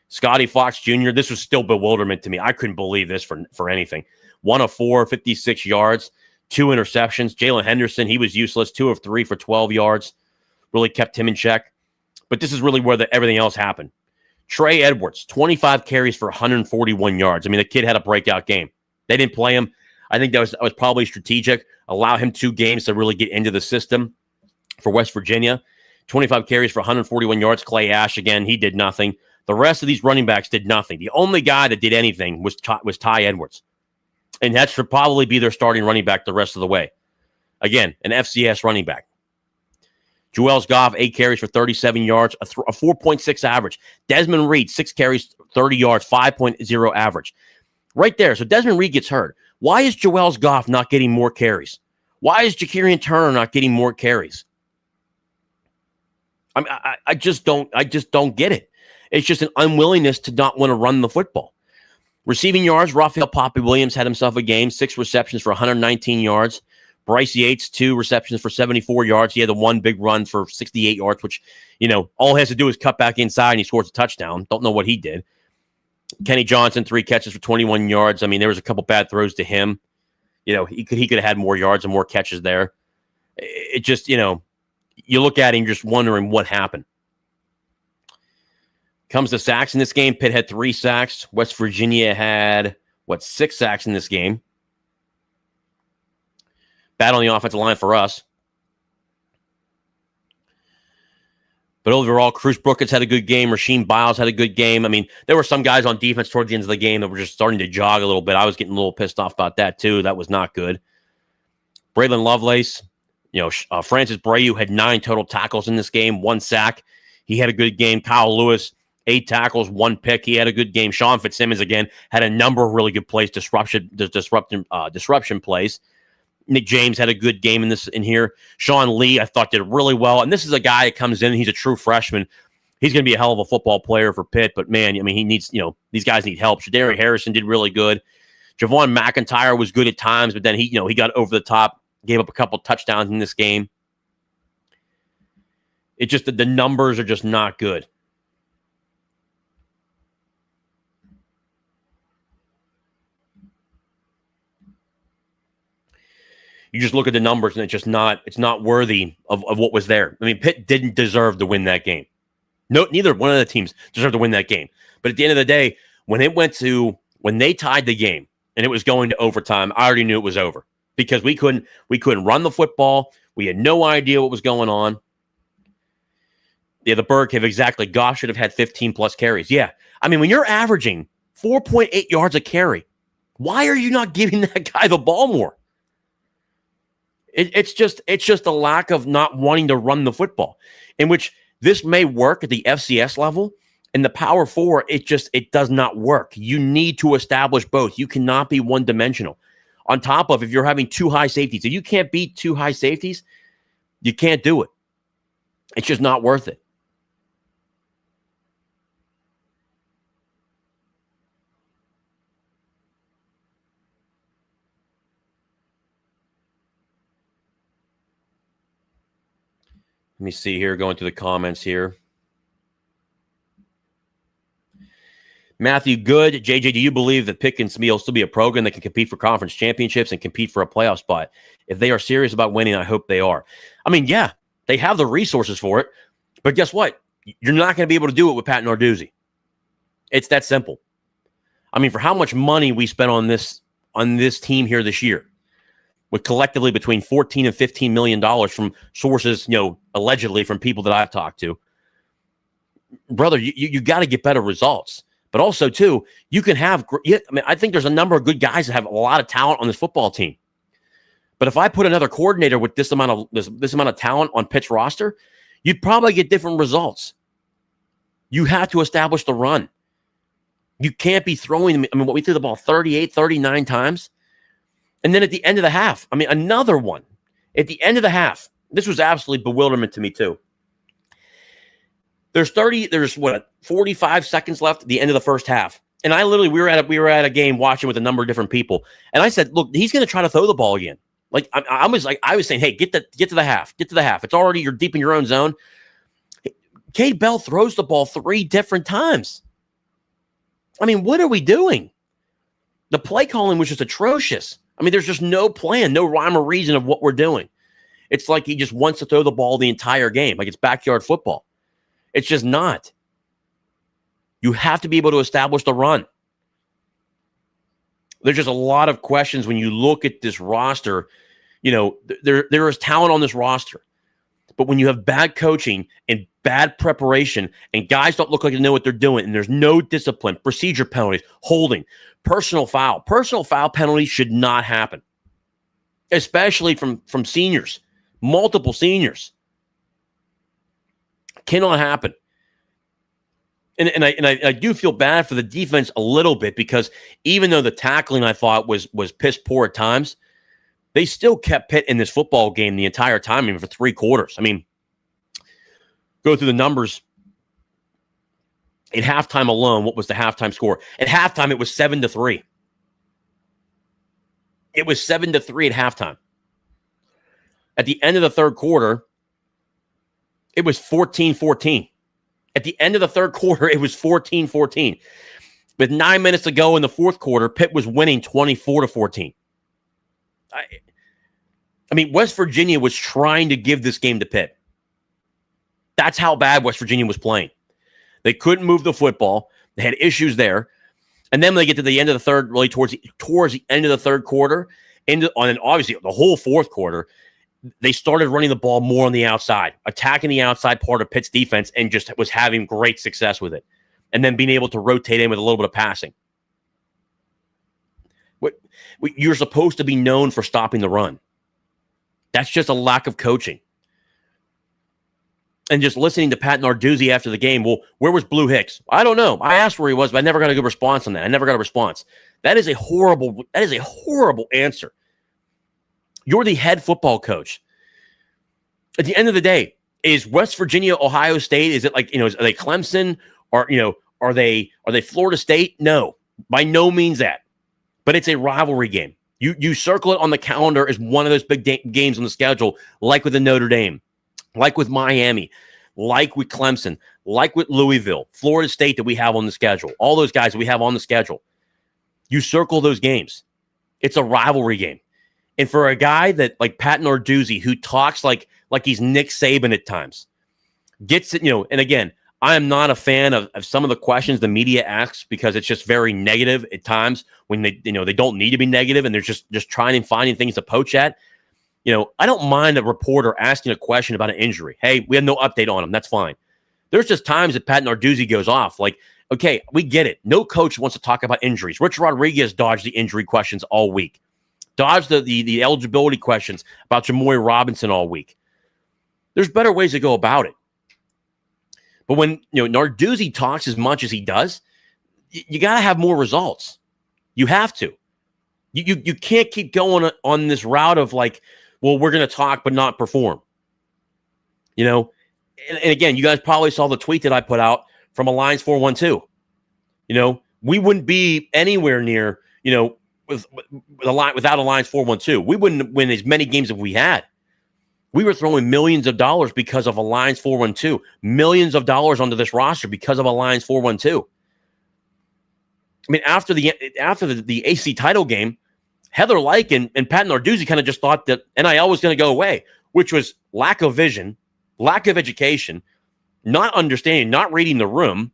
Scotty Fox Jr., this was still bewilderment to me. I couldn't believe this for anything. 1 of 4, 56 yards, 2 interceptions. Jalen Henderson, he was useless, 2 of 3 for 12 yards. Really kept him in check. But this is really where everything else happened. Trey Edwards, 25 carries for 141 yards. I mean, the kid had a breakout game. They didn't play him. I think that was probably strategic. Allow him 2 games to really get into the system for West Virginia. 25 carries for 141 yards. Clay Ash, again, he did nothing. The rest of these running backs did nothing. The only guy that did anything was Ty Edwards. And that should probably be their starting running back the rest of the way. Again, an FCS running back. Joel Goff, 8 carries for 37 yards, a 4.6 average. Desmond Reed, 6 carries, 30 yards, 5.0 average. Right there. So Desmond Reed gets hurt. Why is Joel Goff not getting more carries? Why is Jakarian Turner not getting more carries? I just don't get it. It's just an unwillingness to not want to run the football. Receiving yards, Raphael Poppy Williams had himself a game, 6 receptions for 119 yards. Bryce Yates, 2 receptions for 74 yards. He had the 1 big run for 68 yards, which, all he has to do is cut back inside and he scores a touchdown. Don't know what he did. Kenny Johnson, 3 catches for 21 yards. I mean, there was a couple bad throws to him. He could have had more yards and more catches there. It just, you look at him just wondering what happened. Comes to sacks in this game. Pitt had 3 sacks. West Virginia had, 6 sacks in this game. Bad on the offensive line for us. But overall, Cruz Brookins had a good game. Rasheem Biles had a good game. I mean, there were some guys on defense towards the end of the game that were just starting to jog a little bit. I was getting a little pissed off about that, too. That was not good. Braylon Lovelace, Francis Brayu had 9 total tackles in this game, 1 sack. He had a good game. Kyle Lewis, 8 tackles, 1 pick. He had a good game. Sean Fitzsimmons, again, had a number of really good plays, disruption plays. Nick James had a good game in here. Sean Lee, I thought, did really well. And this is a guy that comes in, he's a true freshman. He's going to be a hell of a football player for Pitt. But, man, I mean, he needs, these guys need help. Shadari Harrison did really good. Javon McIntyre was good at times, but then he got over the top, gave up a couple touchdowns in this game. It just, the numbers are just not good. You just look at the numbers and it's not worthy of what was there. I mean, Pitt didn't deserve to win that game. No, neither one of the teams deserved to win that game. But at the end of the day, when they tied the game and it was going to overtime, I already knew it was over because we couldn't run the football. We had no idea what was going on. Yeah, the Berg have exactly. Goff should have had 15 plus carries. Yeah. I mean, when you're averaging 4.8 yards a carry, why are you not giving that guy the ball more? It's just a lack of not wanting to run the football, in which this may work at the FCS level. In the Power 4, it does not work. You need to establish both. You cannot be one-dimensional. On top of, if you're having 2 high safeties, if you can't beat 2 high safeties, you can't do it. It's just not worth it. Let me see here, going through the comments here. Matthew Good, JJ, do you believe that Pitt and Smee will still be a program that can compete for conference championships and compete for a playoff spot? If they are serious about winning, I hope they are. I mean, yeah, they have the resources for it, but guess what? You're not going to be able to do it with Pat Narduzzi. It's that simple. I mean, for how much money we spent on this team here this year, with collectively between $14 and $15 million from sources, allegedly from people that I've talked to, brother, you got to get better results. But also, too, you can have – I think there's a number of good guys that have a lot of talent on this football team. But if I put another coordinator with this amount of talent on Pitt's roster, you'd probably get different results. You have to establish the run. You can't be throwing – we threw the ball 38, 39 times. And then at the end of the half, another one. At the end of the half, this was absolutely bewilderment to me, too. There's 45 seconds left at the end of the first half. And we were at a game watching with a number of different people. And I said, look, he's going to try to throw the ball again. I was saying, hey, get to the half. Get to the half. It's already, you're deep in your own zone. Cade Bell throws the ball 3 different times. What are we doing? The play calling was just atrocious. There's just no plan, no rhyme or reason of what we're doing. It's like he just wants to throw the ball the entire game, like it's backyard football. It's just not. You have to be able to establish the run. There's just a lot of questions when you look at this roster. There is talent on this roster. But when you have bad coaching and bad preparation and guys don't look like they know what they're doing and there's no discipline, procedure penalties, holding, personal foul penalties should not happen, especially from seniors, multiple seniors. Cannot happen. And I do feel bad for the defense a little bit because even though the tackling I thought was piss poor at times, they still kept Pitt in this football game the entire time, for 3 quarters. Go through the numbers. At halftime alone, what was the halftime score? At halftime, it was 7-3. It was 7-3 at halftime. At the end of the third quarter, it was 14-14. At the end of the third quarter, it was 14-14. With 9 minutes to go in the fourth quarter, Pitt was winning 24-14. West Virginia was trying to give this game to Pitt. That's how bad West Virginia was playing. They couldn't move the football. They had issues there. And then when they get to the end of the third, really towards the end of the third quarter, and obviously the whole fourth quarter, they started running the ball more on the outside, attacking the outside part of Pitt's defense, and just was having great success with it. And then being able to rotate in with a little bit of passing. You're supposed to be known for stopping the run. That's just a lack of coaching. And just listening to Pat Narduzzi after the game, well, where was Blue Hicks? I don't know. I asked where he was, but I never got a good response on that. I never got a response. That is a horrible answer. You're the head football coach. At the end of the day, is West Virginia, Ohio State? Is it are they Clemson? Or, are they Florida State? No, by no means that. But it's a rivalry game. You circle it on the calendar as one of those big games on the schedule, like with the Notre Dame, like with Miami, like with Clemson, like with Louisville, Florida State that we have on the schedule, all those guys that we have on the schedule. You circle those games. It's a rivalry game. And for a guy that like Pat Narduzzi, who talks like he's Nick Saban at times, gets it, and again, I am not a fan of some of the questions the media asks because it's just very negative at times when they don't need to be negative and they're just trying and finding things to poach at. I don't mind a reporter asking a question about an injury. Hey, we have no update on him. That's fine. There's just times that Pat Narduzzi goes off. Like, okay, we get it. No coach wants to talk about injuries. Rich Rodriguez dodged the injury questions all week. Dodged the eligibility questions about Jamoy Robinson all week. There's better ways to go about it. But when Narduzzi talks as much as he does, you got to have more results. You have to. You can't keep going on this route of like, well, we're going to talk but not perform. And again, you guys probably saw the tweet that I put out from Alliance 412. We wouldn't be anywhere near, without Alliance 412. We wouldn't win as many games as we had. We were throwing millions of dollars because of a Lions 4-1-2. Millions of dollars onto this roster because of a Lions 4-1-2. I mean, after the AC title game, Heather Lyke and Pat Narduzzi kind of just thought that NIL was going to go away, which was lack of vision, lack of education, not understanding, not reading the room.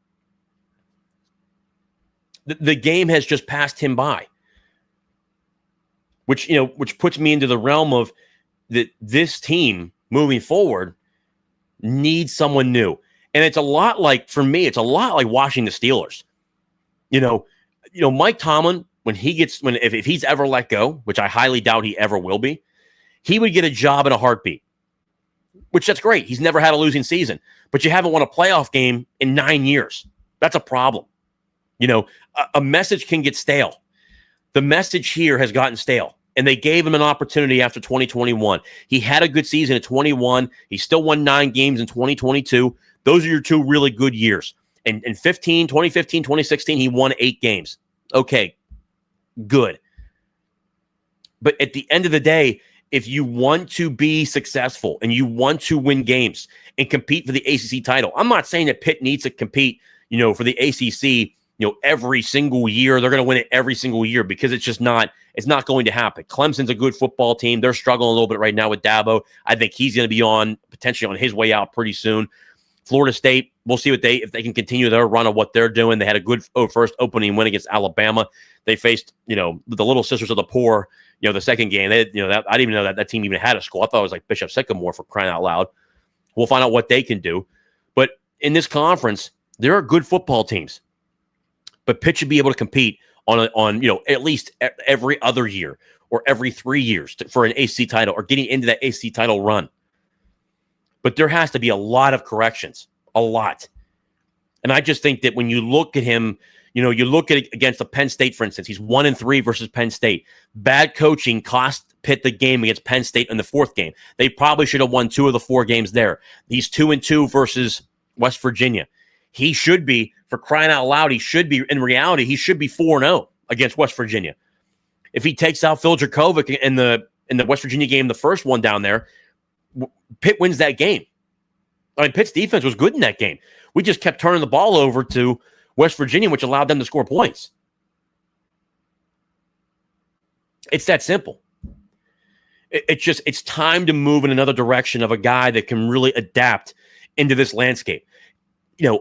The game has just passed him by, which puts me into the realm of that this team moving forward needs someone new. And it's a lot like, for me, it's a lot like watching the Steelers. Mike Tomlin, if he's ever let go, which I highly doubt he ever will be, he would get a job in a heartbeat, which that's great. He's never had a losing season, but you haven't won a playoff game in 9 years. That's a problem. A message can get stale. The message here has gotten stale, and they gave him an opportunity after 2021. He had a good season at 21. He still won 9 games in 2022. Those are your 2 really good years. And in 2015, 2016, he won 8 games. Okay, good. But at the end of the day, if you want to be successful and you want to win games and compete for the ACC title, I'm not saying that Pitt needs to compete, for the ACC, every single year. They're going to win it every single year because it's not going to happen. Clemson's a good football team. They're struggling a little bit right now with Dabo. I think he's going to be potentially on his way out pretty soon. Florida State, we'll see if they can continue their run of what they're doing. They had a good first opening win against Alabama. They faced, the Little Sisters of the Poor, the second game. I didn't even know that team even had a school. I thought it was like Bishop Sycamore, for crying out loud. We'll find out what they can do. But in this conference, there are good football teams. But Pitt should be able to compete on at least every other year or every 3 years for an AC title or getting into that AC title run. But there has to be a lot of corrections, a lot. And I just think that when you look at him, you look at it against the Penn State, for instance, he's 1-3 versus Penn State. Bad coaching cost Pitt the game against Penn State in the 4th game. They probably should have won 2 of the 4 games there. He's 2-2 versus West Virginia. He should be, for crying out loud, in reality, he should be 4-0 against West Virginia. If he takes out Phil Dracovic in the West Virginia game, the first one down there, Pitt wins that game. I mean, Pitt's defense was good in that game. We just kept turning the ball over to West Virginia, which allowed them to score points. It's that simple. It's time to move in another direction of a guy that can really adapt into this landscape.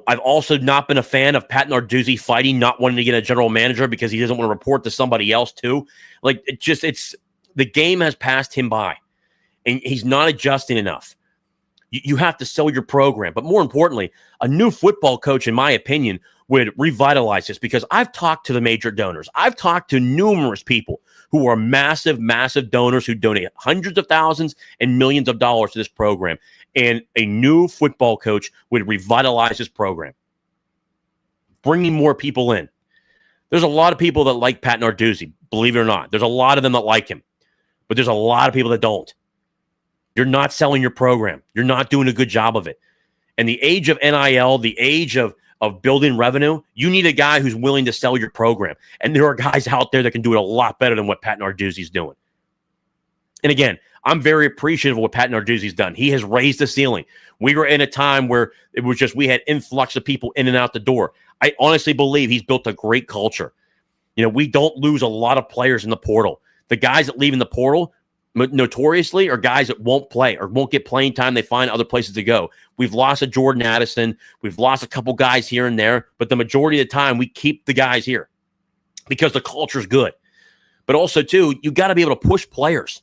I've also not been a fan of Pat Narduzzi fighting, not wanting to get a general manager because he doesn't want to report to somebody else too. Like, the game has passed him by, and he's not adjusting enough. You have to sell your program. But more importantly, a new football coach, in my opinion, would revitalize this, because I've talked to the major donors. I've talked to numerous people who are massive, massive donors who donate hundreds of thousands and millions of dollars to this program. And a new football coach would revitalize this program, bringing more people in. There's a lot of people that like Pat Narduzzi, believe it or not. There's a lot of them that like him, but there's a lot of people that don't. You're not selling your program. You're not doing a good job of it. And the age of NIL, the age of building revenue, you need a guy who's willing to sell your program. And there are guys out there that can do it a lot better than what Pat Narduzzi's doing. And again, I'm very appreciative of what Pat Narduzzi's done. He has raised the ceiling. We were in a time where it was just, we had influx of people in and out the door. I honestly believe he's built a great culture. We don't lose a lot of players in the portal. The guys that leave in the portal notoriously are guys that won't play or won't get playing time. They find other places to go. We've lost a Jordan Addison. We've lost a couple guys here and there, but the majority of the time we keep the guys here because the culture's good. But also, too, you got to be able to push players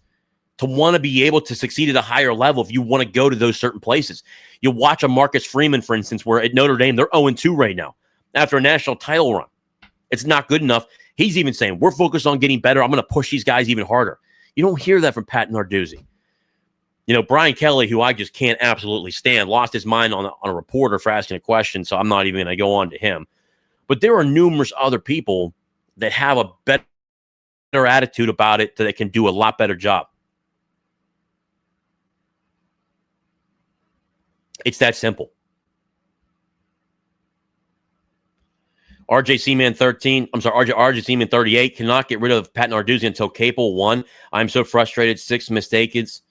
to want to be able to succeed at a higher level if you want to go to those certain places. You watch a Marcus Freeman, for instance, where at Notre Dame, they're 0-2 right now after a national title run. It's not good enough. He's even saying, we're focused on getting better. I'm going to push these guys even harder. You don't hear that from Pat Narduzzi. Brian Kelly, who I just can't absolutely stand, lost his mind on a reporter for asking a question, so I'm not even going to go on to him. But there are numerous other people that have a better attitude about it, that can do a lot better job. It's that simple. RJ Seaman 13. I'm sorry, RJ Seaman 38 cannot get rid of Pat Narduzzi until Capel 1. I'm so frustrated. 6 mistakes.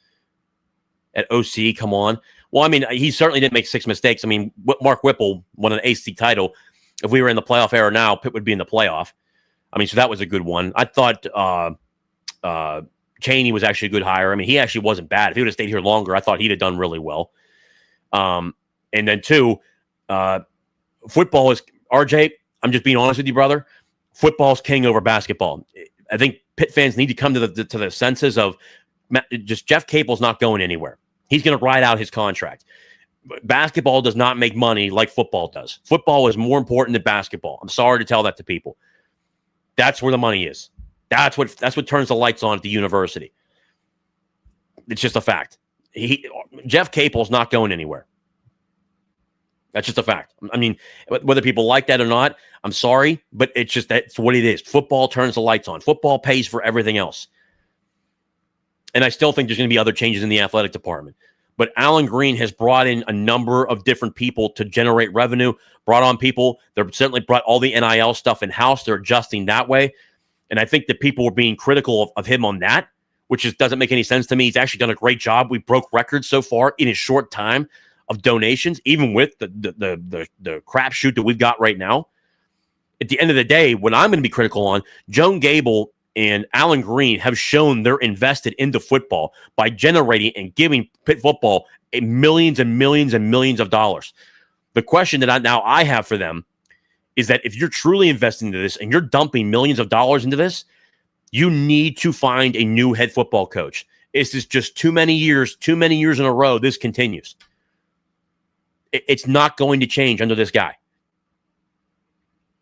at OC. Come on. Well, I mean, he certainly didn't make 6 mistakes. I mean, Mark Whipple won an AC title. If we were in the playoff era now, Pitt would be in the playoff. I mean, so that was a good one. I thought Chaney was actually a good hire. I mean, he actually wasn't bad. If he would have stayed here longer, I thought he'd have done really well. And then 2, football is, RJ, I'm just being honest with you, brother. Football's king over basketball. I think Pitt fans need to come to the senses of just Jeff Capel's not going anywhere. He's going to ride out his contract. Basketball does not make money like football does. Football is more important than basketball. I'm sorry to tell that to people. That's where the money is. That's what turns the lights on at the university. It's just a fact. Jeff Capel's not going anywhere. That's just a fact. I mean, whether people like that or not, I'm sorry, but that's what it is. Football turns the lights on. Football pays for everything else. And I still think there's going to be other changes in the athletic department. But Alan Green has brought in a number of different people to generate revenue, brought on people. They've certainly brought all the NIL stuff in-house. They're adjusting that way. And I think that people were being critical of him on that, which doesn't make any sense to me. He's actually done a great job. We broke records so far in a short time of donations, even with the crapshoot that we've got right now. At the end of the day, what I'm going to be critical on, Joan Gable and Alan Green have shown they're invested into football by generating and giving Pitt football millions and millions and millions of dollars. The question that I have for them is that if you're truly investing into this and you're dumping millions of dollars into this, you need to find a new head football coach. This is just too many years in a row this continues. It's not going to change under this guy.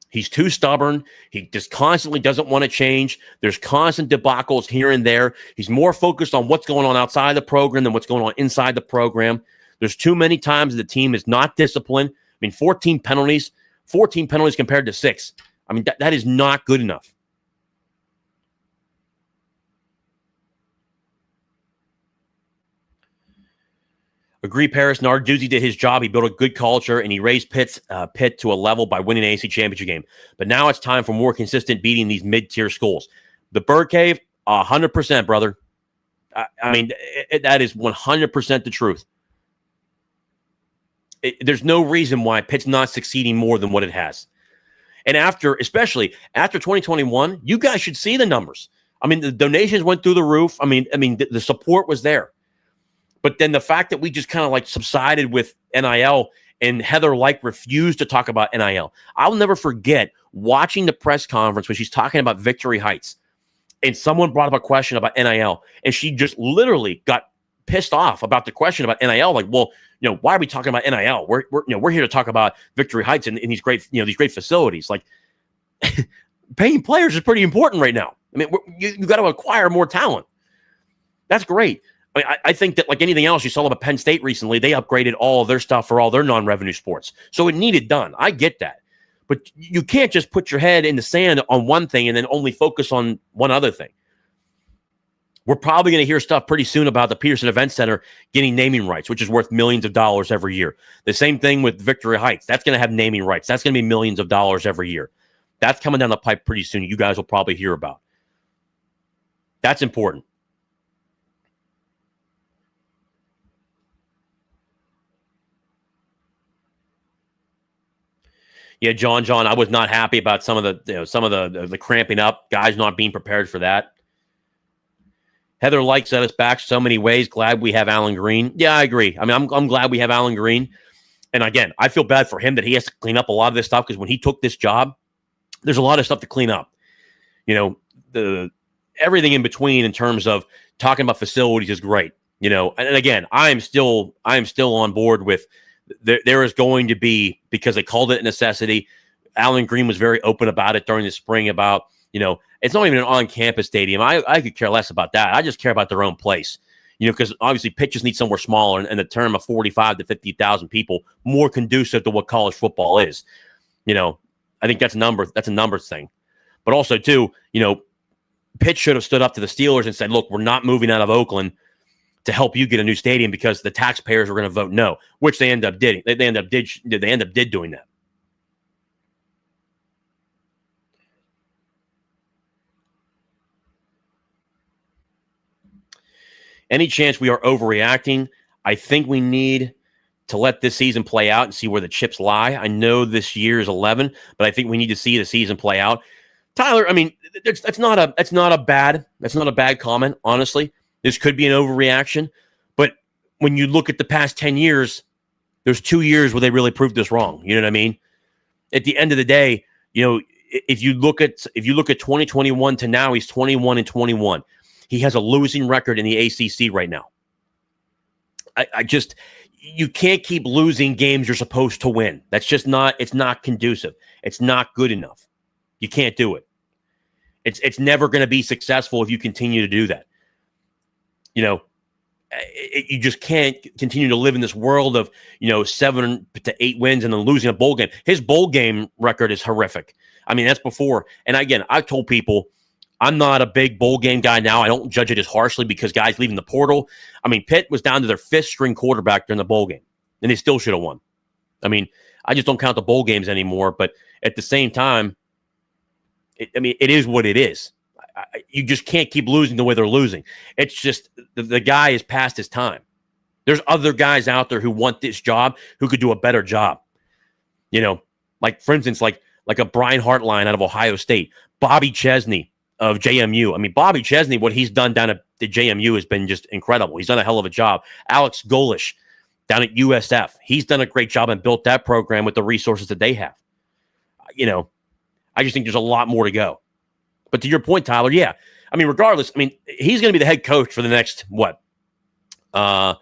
He's too stubborn. He just constantly doesn't want to change. There's constant debacles here and there. He's more focused on what's going on outside the program than what's going on inside the program. There's too many times the team is not disciplined. I mean, 14 penalties compared to 6. I mean, that is not good enough. Agree, Paris. Narduzzi did his job. He built a good culture, and he raised Pitt to a level by winning an AC championship game. But now it's time for more consistent beating these mid-tier schools. The Bird Cave, 100%, brother. I mean, that is 100% the truth. There's no reason why Pitt's not succeeding more than what it has. And especially after 2021, you guys should see the numbers. I mean, the donations went through the roof. I mean, the support was there. But then the fact that we just kind of like subsided with NIL and Heather refused to talk about NIL. I'll never forget watching the press conference when she's talking about Victory Heights and someone brought up a question about NIL and she just literally got pissed off about the question about NIL. Like, well, why are we talking about NIL? We're here to talk about Victory Heights and these great, these great facilities. Like paying players is pretty important right now. I mean, you got to acquire more talent. That's great. I think that like anything else, you saw about Penn State recently, they upgraded all of their stuff for all their non-revenue sports. So it needed done. I get that. But you can't just put your head in the sand on one thing and then only focus on one other thing. We're probably going to hear stuff pretty soon about the Peterson Event Center getting naming rights, which is worth millions of dollars every year. The same thing with Victory Heights. That's going to have naming rights. That's going to be millions of dollars every year. That's coming down the pipe pretty soon. You guys will probably hear about. That's important. Yeah, John, I was not happy about some of the cramping up, guys not being prepared for that. Heather set us back so many ways. Glad we have Alan Green. Yeah, I agree. I mean, I'm glad we have Alan Green. And again, I feel bad for him that he has to clean up a lot of this stuff because when he took this job, there's a lot of stuff to clean up. The everything in between in terms of talking about facilities is great. And again, I am still on board with. There is going to be, because they called it a necessity. Alan Green was very open about it during the spring about, it's not even an on-campus stadium. I could care less about that. I just care about their own place, because obviously pitches need somewhere smaller and the term of 45 to 50,000 people more conducive to what college football is. I think that's a numbers thing. But also, too, Pitt should have stood up to the Steelers and said, look, we're not moving out of Oakland to help you get a new stadium because the taxpayers were going to vote no, which they end up did. They end up doing that. Any chance we are overreacting? I think we need to let this season play out and see where the chips lie. I know this year is 11, but I think we need to see the season play out. Tyler, I mean, that's not a bad comment, honestly. This could be an overreaction, but when you look at the past 10 years, there's 2 years where they really proved us wrong. You know what I mean? At the end of the day, if you look at 2021 to now, he's 21-21. He has a losing record in the ACC right now. You can't keep losing games you're supposed to win. That's just it's not conducive. It's not good enough. You can't do it. It's never going to be successful if you continue to do that. You just can't continue to live in this world of 7 to 8 wins and then losing a bowl game. His bowl game record is horrific. I mean, that's before. And again, I've told people I'm not a big bowl game guy now. I don't judge it as harshly because guys leaving the portal. I mean, Pitt was down to their 5th string quarterback during the bowl game, and they still should have won. I mean, I just don't count the bowl games anymore. But at the same time, it is what it is. You just can't keep losing the way they're losing. It's just the guy is past his time. There's other guys out there who want this job who could do a better job. Like for instance, like a Brian Hartline out of Ohio State, Bobby Chesney of JMU. I mean, Bobby Chesney, what he's done down at the JMU has been just incredible. He's done a hell of a job. Alex Golish down at USF, he's done a great job and built that program with the resources that they have. I just think there's a lot more to go. But to your point, Tyler, yeah. I mean, regardless, he's going to be the head coach for the next, 9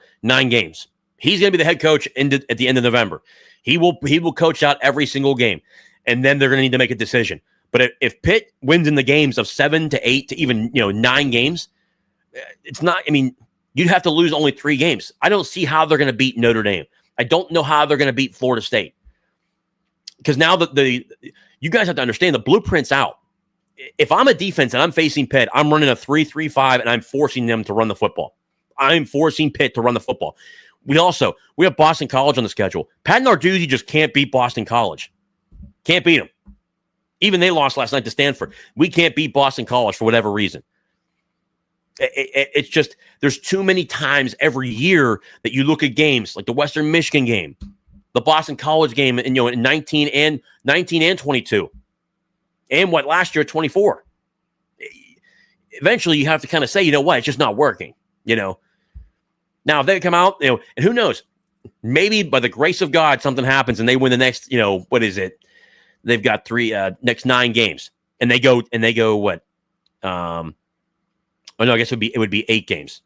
games. He's going to be the head coach at the end of November. He will coach out every single game, and then they're going to need to make a decision. But if Pitt wins in the games of 7 to 8 to even 9 games, it's not. I mean, you'd have to lose only 3 games. I don't see how they're going to beat Notre Dame. I don't know how they're going to beat Florida State because now you guys have to understand the blueprint's out. If I'm a defense and I'm facing Pitt, I'm running a 3-3-5 and I'm forcing them to run the football. I'm forcing Pitt to run the football. We have Boston College on the schedule. Pat Narduzzi just can't beat Boston College. Can't beat them. Even they lost last night to Stanford. We can't beat Boston College for whatever reason. It's just there's too many times every year that you look at games like the Western Michigan game, the Boston College game, and in 19 and 22. And last year, 24. Eventually, you have to kind of say, it's just not working. Now, if they come out, and who knows, maybe by the grace of God, something happens and they win the next, what is it? They've got next 9 games, and they go what? I guess it would be 8 games,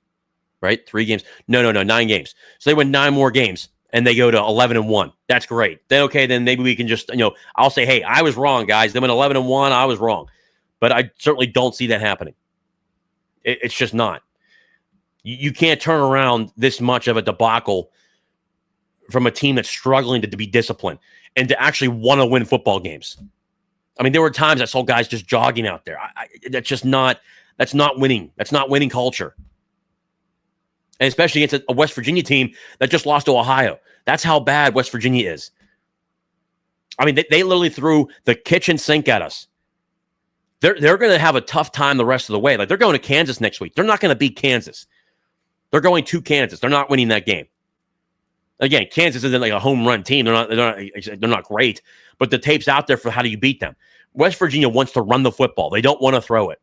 right? 3 games. No, 9 games. So they win 9 more games. And they go to 11-1. That's great. Then maybe we can just, I'll say, hey, I was wrong, guys. They went 11-1. I was wrong. But I certainly don't see that happening. It's just not. You can't turn around this much of a debacle from a team that's struggling to be disciplined and to actually want to win football games. I mean, there were times I saw guys just jogging out there. That's not winning. That's not winning culture. And especially against a West Virginia team that just lost to Ohio. That's how bad West Virginia is. I mean, they literally threw the kitchen sink at us. They're going to have a tough time the rest of the way. Like, they're going to Kansas next week. They're not going to beat Kansas. They're going to Kansas. They're not winning that game. Again, Kansas isn't like a home run team. They're not great. But the tape's out there for how do you beat them. West Virginia wants to run the football. They don't want to throw it.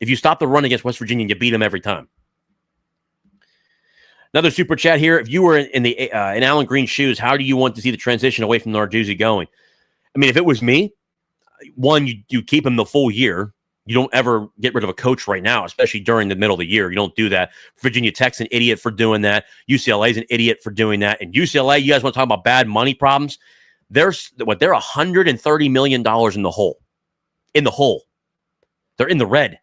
If you stop the run against West Virginia, you beat them every time. Another super chat here. If you were in Alan Green's shoes, how do you want to see the transition away from Narduzzi going? I mean, if it was me, one, you keep him the full year. You don't ever get rid of a coach right now, especially during the middle of the year. You don't do that. Virginia Tech's an idiot for doing that. UCLA's an idiot for doing that. And UCLA, you guys want to talk about bad money problems? They're $130 million in the hole. In the hole. They're in the red.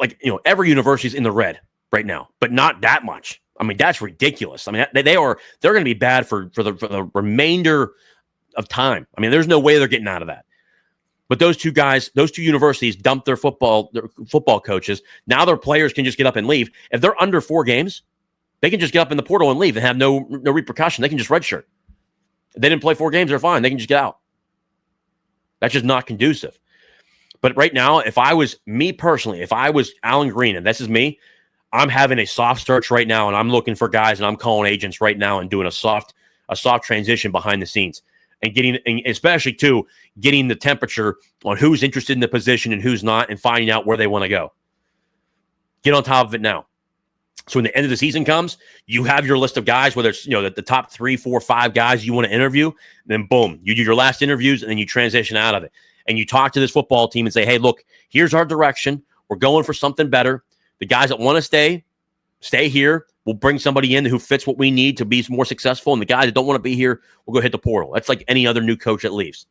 Like, every university's in the red right now, but not that much. I mean, that's ridiculous. I mean, they're going to be bad for the remainder of time. I mean, there's no way they're getting out of that. But those two universities dumped their football coaches. Now their players can just get up and leave. If they're under 4 games, they can just get up in the portal and leave and have no repercussion. They can just redshirt. If they didn't play 4 games, they're fine. They can just get out. That's just not conducive. But right now, if I was me personally, if I was Alan Green, and this is me, I'm having a soft search right now, and I'm looking for guys, and I'm calling agents right now and doing a soft transition behind the scenes, and getting, and especially too, getting the temperature on who's interested in the position and who's not, and finding out where they want to go. Get on top of it now. So when the end of the season comes, you have your list of guys, whether it's, the top 3, 4, 5 guys you want to interview. Then boom, you do your last interviews, and then you transition out of it, and you talk to this football team and say, hey, look, here's our direction. We're going for something better. The guys that want to stay here. We'll bring somebody in who fits what we need to be more successful. And the guys that don't want to be here will go hit the portal. That's like any other new coach that leaves.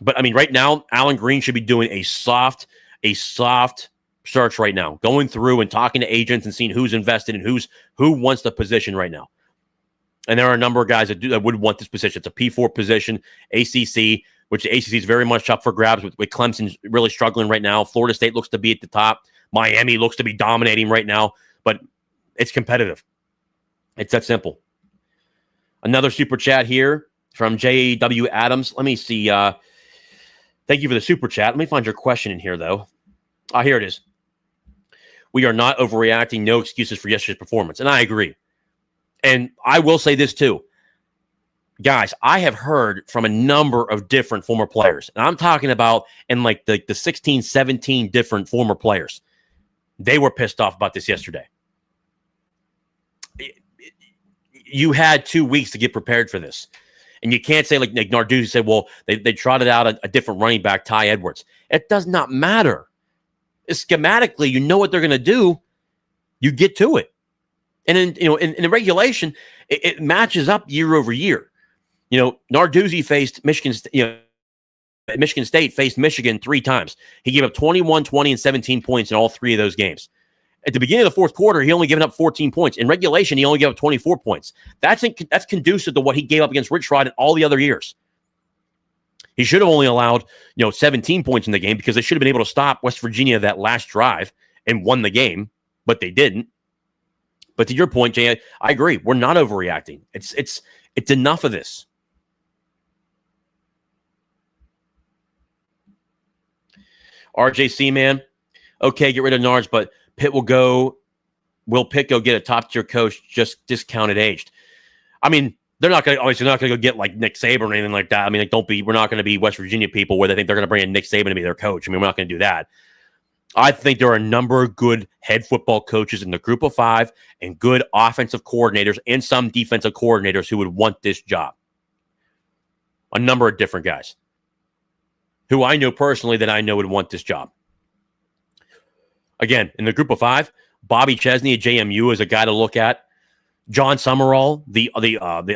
But I mean, right now, Alan Green should be doing a soft search right now, going through and talking to agents and seeing who's invested and who wants the position right now. And there are a number of guys that would want this position. It's a P4 position, ACC, which the ACC is very much up for grabs with Clemson really struggling right now. Florida State looks to be at the top. Miami looks to be dominating right now, but it's competitive. It's that simple. Another super chat here from J.W. Adams. Let me see. Thank you for the super chat. Let me find your question in here, though. Here it is. We are not overreacting. No excuses for yesterday's performance. And I agree. And I will say this, too. Guys, I have heard from a number of different former players. And I'm talking about in like the 16, 17 different former players. They were pissed off about this yesterday. You had 2 weeks to get prepared for this. And you can't say like Narduzzi said, well, they trotted out a different running back, Ty Edwards. It does not matter. Schematically, you know what they're going to do. You get to it. And in the regulation, it matches up year over year. Narduzzi faced Michigan State faced Michigan 3 times. He gave up 21, 20, and 17 points in all 3 of those games. At the beginning of the fourth quarter, he only given up 14 points. In regulation, he only gave up 24 points. That's conducive to what he gave up against Rich Rod in all the other years. He should have only allowed 17 points in the game because they should have been able to stop West Virginia that last drive and won the game, but they didn't. But to your point, Jay, I agree. We're not overreacting. It's enough of this. RJC, man. Okay, get rid of Nards, but Pitt will Pitt go get a top-tier coach just discounted aged? I mean, they're not going to go get like Nick Saban or anything like that. I mean, we're not going to be West Virginia people where they think they're going to bring in Nick Saban to be their coach. I mean, we're not going to do that. I think there are a number of good head football coaches in the group of 5 and good offensive coordinators and some defensive coordinators who would want this job. A number of different guys who I know personally that I know would want this job. Again, in the group of 5, Bobby Chesney at JMU is a guy to look at. John Summerall, the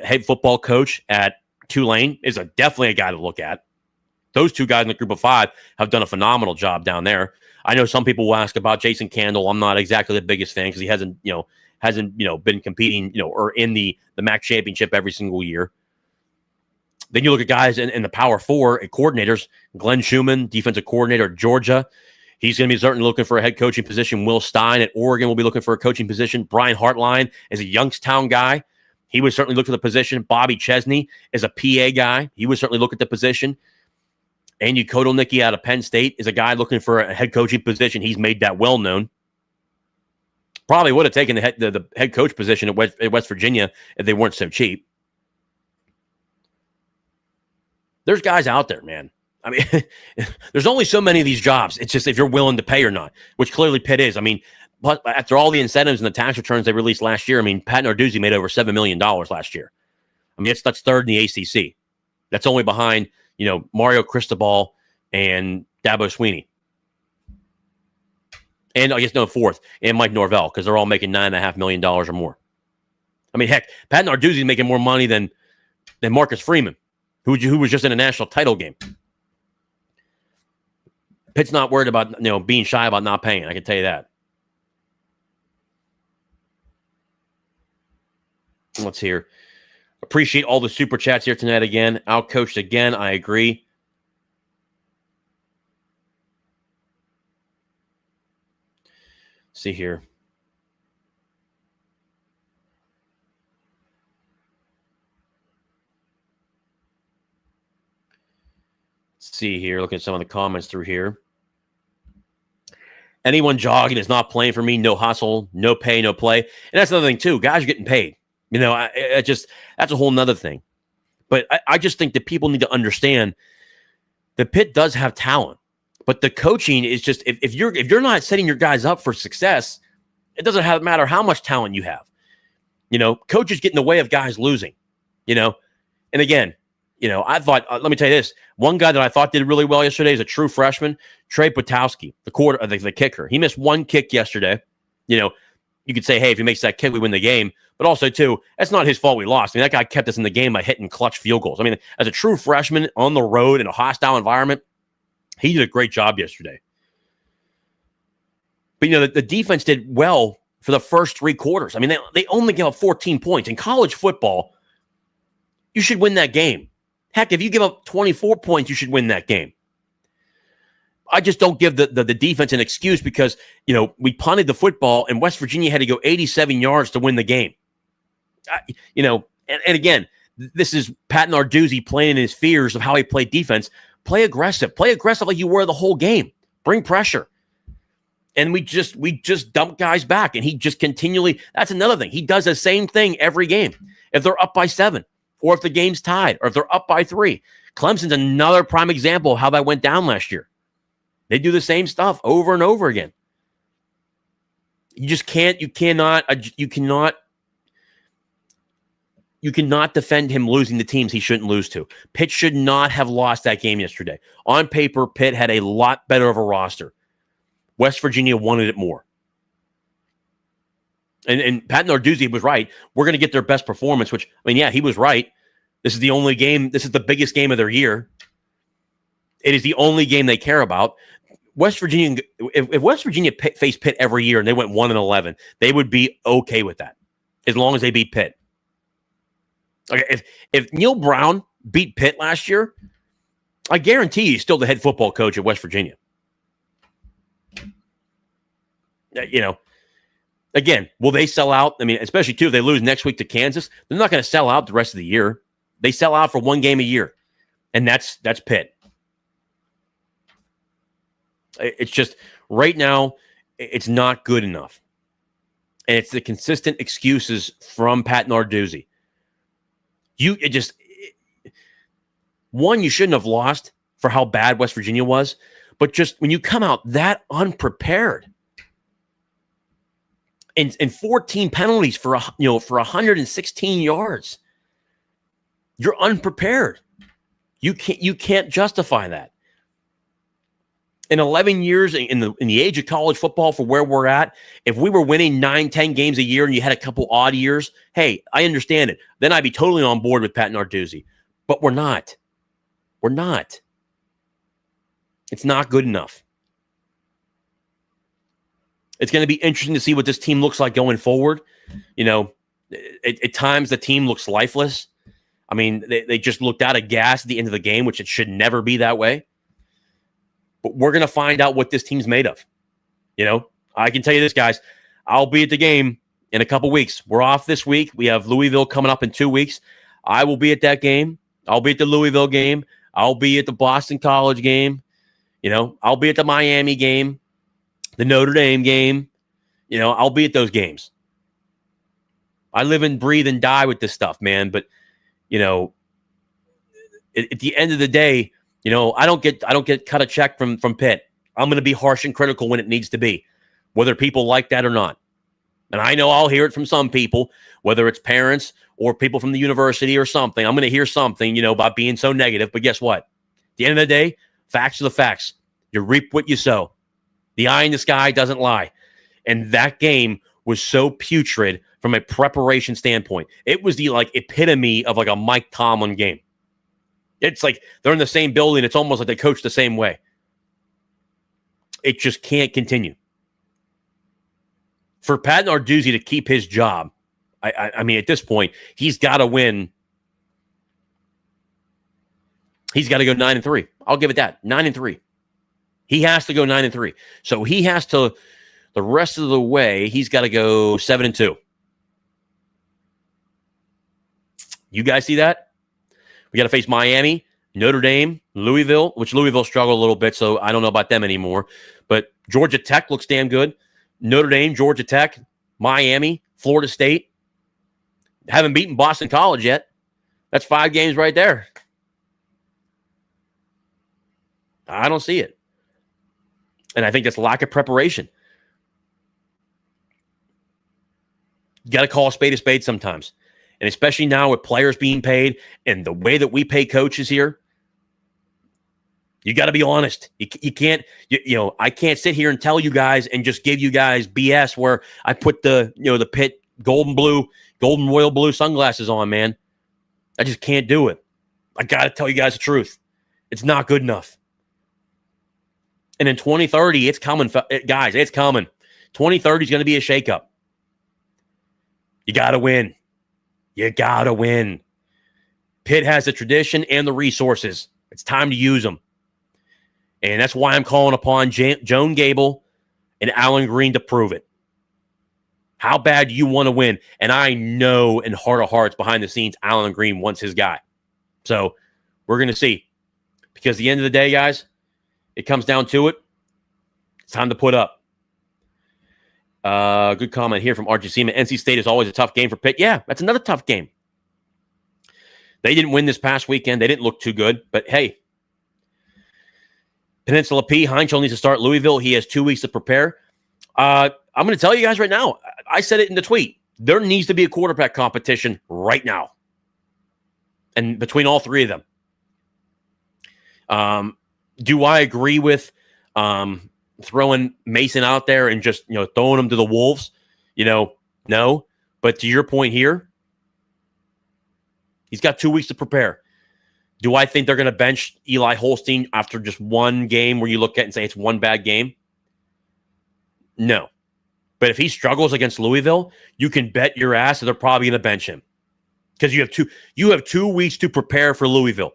head football coach at Tulane, is definitely a guy to look at. Those 2 guys in the group of 5 have done a phenomenal job down there. I know some people will ask about Jason Candle. I'm not exactly the biggest fan because he hasn't been competing, or in the MAC championship every single year. Then you look at guys in the Power 4 coordinators. Glenn Schumann, defensive coordinator at Georgia. He's going to be certainly looking for a head coaching position. Will Stein at Oregon will be looking for a coaching position. Brian Hartline is a Youngstown guy. He would certainly look for the position. Bobby Chesney is a PA guy. He would certainly look at the position. Andy Kotelnicki out of Penn State is a guy looking for a head coaching position. He's made that well known. Probably would have taken the head coach position at West Virginia if they weren't so cheap. There's guys out there, man. I mean, there's only so many of these jobs. It's just if you're willing to pay or not, which clearly Pitt is. I mean, after all the incentives and the tax returns they released last year, I mean, Pat Narduzzi made over $7 million last year. I mean, that's 3rd in the ACC. That's only behind, Mario Cristobal and Dabo Sweeney. And I guess 4th, and Mike Norvell, because they're all making $9.5 million or more. I mean, heck, Pat Narduzzi is making more money than Marcus Freeman, who was just in a national title game. Pitt's not worried about being shy about not paying. I can tell you that. Let's hear. Appreciate all the super chats here tonight again. Outcoached again. I agree. See here. Let's see here. Look at some of the comments through here. Anyone jogging is not playing for me. No hustle, no pay, no play. And that's another thing too. Guys are getting paid. That's a whole nother thing. But I just think that people need to understand that Pitt does have talent, but the coaching is just if you're not setting your guys up for success, it doesn't matter how much talent you have. Coaches get in the way of guys losing. And again, I thought. Let me tell you this: one guy that I thought did really well yesterday is a true freshman, Trey Potowski, the kicker. He missed one kick yesterday. You could say, hey, if he makes that kick, we win the game. But also, too, that's not his fault we lost. I mean, that guy kept us in the game by hitting clutch field goals. I mean, as a true freshman on the road in a hostile environment, he did a great job yesterday. But, the defense did well for the first three quarters. I mean, they only gave up 14 points. In college football, you should win that game. Heck, if you give up 24 points, you should win that game. I just don't give the defense an excuse because, we punted the football and West Virginia had to go 87 yards to win the game. And again, this is Pat Narduzzi playing in his fears of how he played defense. Play aggressive like you were the whole game. Bring pressure. And we just dump guys back, and he just continually. That's another thing. He does the same thing every game. If they're up by 7, or if the game's tied, or if they're up by 3, Clemson's another prime example of how that went down last year. They do the same stuff over and over again. You just can't. You cannot defend him losing the teams he shouldn't lose to. Pitt should not have lost that game yesterday. On paper, Pitt had a lot better of a roster. West Virginia wanted it more. And Pat Narduzzi was right. We're going to get their best performance, which, he was right. This is the only game. This is the biggest game of their year. It is the only game they care about. West Virginia, if West Virginia faced Pitt every year and they went 1-11, they would be okay with that as long as they beat Pitt. Okay, if Neil Brown beat Pitt last year, I guarantee he's still the head football coach at West Virginia. Again, will they sell out? Especially too, if they lose next week to Kansas, they're not going to sell out the rest of the year. They sell out for one game a year, and that's Pitt. It's just right now, it's not good enough, and it's the consistent excuses from Pat Narduzzi. You shouldn't have lost for how bad West Virginia was, but just when you come out that unprepared. And 14 penalties for 116 yards. You're unprepared. You can't justify that. In 11 years in the age of college football for where we're at, if we were winning 9-10 games a year and you had a couple odd years, hey, I understand it. Then I'd be totally on board with Pat Narduzzi. But we're not. We're not. It's not good enough. It's going to be interesting to see what this team looks like going forward. At times the team looks lifeless. They just looked out of gas at the end of the game, which it should never be that way. But we're going to find out what this team's made of. I can tell you this, guys. I'll be at the game in a couple weeks. We're off this week. We have Louisville coming up in 2 weeks. I will be at that game. I'll be at the Louisville game. I'll be at the Boston College game. I'll be at the Miami game. The Notre Dame game, I'll be at those games. I live and breathe and die with this stuff, man. But, at the end of the day, I don't get cut a check from Pitt. I'm going to be harsh and critical when it needs to be, whether people like that or not. And I know I'll hear it from some people, whether it's parents or people from the university or something. I'm going to hear something, about being so negative. But guess what? At the end of the day, facts are the facts. You reap what you sow. The eye in the sky doesn't lie. And that game was so putrid from a preparation standpoint. It was the epitome of a Mike Tomlin game. It's like they're in the same building. It's almost like they coach the same way. It just can't continue. For Pat Narduzzi to keep his job, at this point, he's got to win. He's got to go 9-3. I'll give it that. 9-3. He has to go 9-3. So he has to, the rest of the way, he's got to go 7-2. You guys see that? We got to face Miami, Notre Dame, Louisville, which Louisville struggled a little bit, so I don't know about them anymore. But Georgia Tech looks damn good. Notre Dame, Georgia Tech, Miami, Florida State. Haven't beaten Boston College yet. That's 5 games right there. I don't see it. And I think that's lack of preparation. You got to call a spade sometimes. And especially now with players being paid and the way that we pay coaches here, you got to be honest. You can't, I can't sit here and tell you guys and just give you guys BS where I put the Pitt golden royal blue sunglasses on, man. I just can't do it. I got to tell you guys the truth. It's not good enough. And in 2030, it's coming, guys. It's coming. 2030 is going to be a shakeup. You got to win. You got to win. Pitt has the tradition and the resources. It's time to use them. And that's why I'm calling upon Joan Gable and Alan Green to prove it. How bad do you want to win? And I know in heart of hearts, behind the scenes, Alan Green wants his guy. So we're going to see. Because at the end of the day, guys, it comes down to it. It's time to put up. Good comment here from RG Seaman. NC State is always a tough game for Pitt. Yeah, that's another tough game. They didn't win this past weekend. They didn't look too good. But hey, Peninsula P, Heinzel needs to start Louisville. He has 2 weeks to prepare. I'm going to tell you guys right now. I said it in the tweet. There needs to be a quarterback competition right now. And between all 3 of them. Do I agree with throwing Mason out there and just throwing him to the wolves? No. But to your point here, he's got 2 weeks to prepare. Do I think they're going to bench Eli Holstein after just one game where you look at it and say it's one bad game? No. But if he struggles against Louisville, you can bet your ass that they're probably going to bench him. Because you have 2 weeks to prepare for Louisville.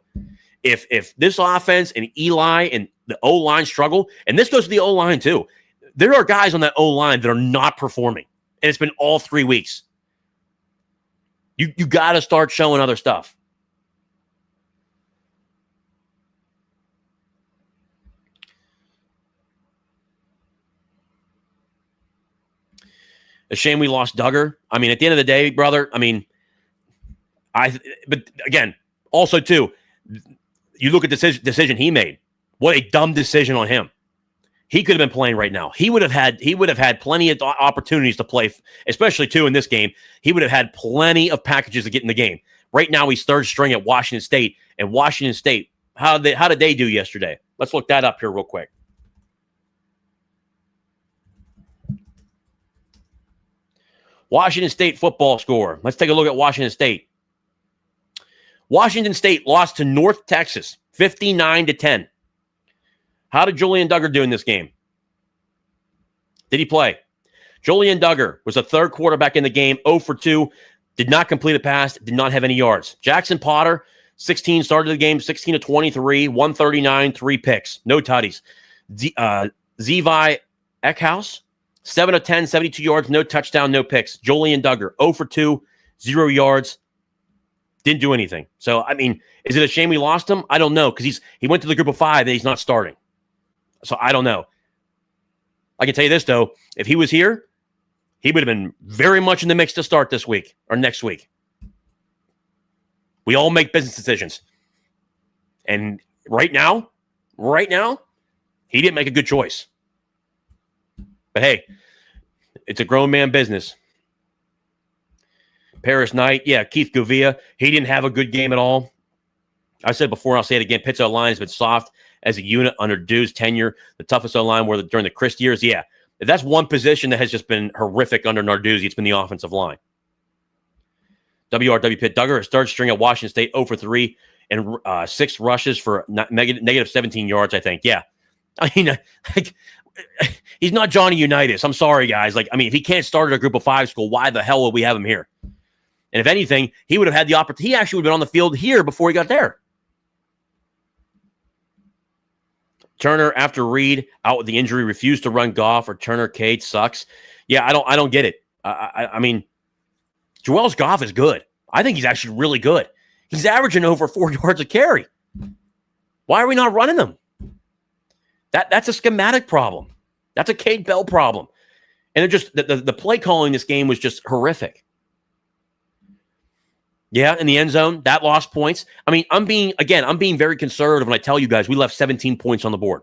If this offense and Eli and the O-line struggle, and this goes to the O-line too, there are guys on that O-line that are not performing. And it's been all 3 weeks. You got to start showing other stuff. A shame we lost Duggar. I mean, at the end of the day, brother, but again, also too, you look at the decision he made. What a dumb decision on him. He could have been playing right now. He would have had plenty of opportunities to play, especially too in this game. He would have had plenty of packages to get in the game. Right now, he's third string at Washington State. And Washington State, how did they do yesterday? Let's look that up here real quick. Washington State football score. Let's take a look at Washington State. Washington State lost to North Texas, 59-10. How did Julian Duggar do in this game? Did he play? Julian Duggar was a third quarterback in the game, 0 for 2, did not complete a pass, did not have any yards. Jackson Potter, 16, started the game, 16 of 23, 139, 3 picks, no tutties. Zevi Eckhouse, 7 of 10, 72 yards, no touchdown, no picks. Julian Duggar, 0 for 2, 0 yards, didn't do anything. So, is it a shame we lost him? I don't know, because he went to the group of 5 and he's not starting. So, I don't know. I can tell you this, though. If he was here, he would have been very much in the mix to start this week or next week. We all make business decisions. And right now, he didn't make a good choice. But hey, it's a grown man business. Paris Knight, yeah, Keith Govea, he didn't have a good game at all. I said before, I'll say it again, Pitt's O-line has been soft as a unit under Dew's tenure. The toughest O-line were during the Chris years. Yeah, if that's one position that has just been horrific under Narduzzi, it's been the offensive line. WRW Pitt Duggar, his third string at Washington State, 0 for 3, and 6 rushes for negative 17 yards, I think. Yeah. He's not Johnny Unitas. I'm sorry, guys. If he can't start at a group of 5 school, why the hell would we have him here? And if anything, he would have had the opportunity. He actually would have been on the field here before he got there. Turner, after Reed out with the injury, refused to run Goff, or Turner Cade sucks. Yeah, I don't get it. Joel Goff is good. I think he's actually really good. He's averaging over 4 yards a carry. Why are we not running them? That's a schematic problem. That's a Cade Bell problem. And it just the play calling this game was just horrific. Yeah, in the end zone, that lost points. I mean, I'm being very conservative when I tell you guys we left 17 points on the board.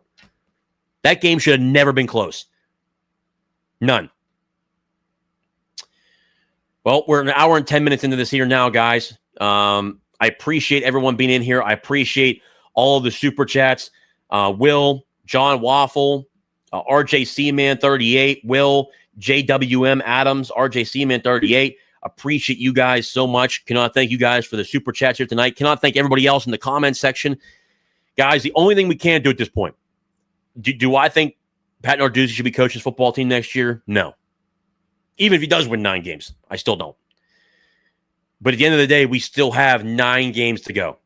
That game should have never been close. None. Well, we're an hour and 10 minutes into this here now, guys. I appreciate everyone being in here. I appreciate all of the super chats. Will, John Waffle, RJC Man 38, Will, JWM Adams, RJC Man 38. Appreciate you guys so much. Cannot thank you guys for the super chats here tonight. Cannot thank everybody else in the comment section. Guys, the only thing we can do at this point, do I think Pat Narduzzi should be coaching his football team next year? No. Even if he does win 9 games, I still don't. But at the end of the day, we still have 9 games to go.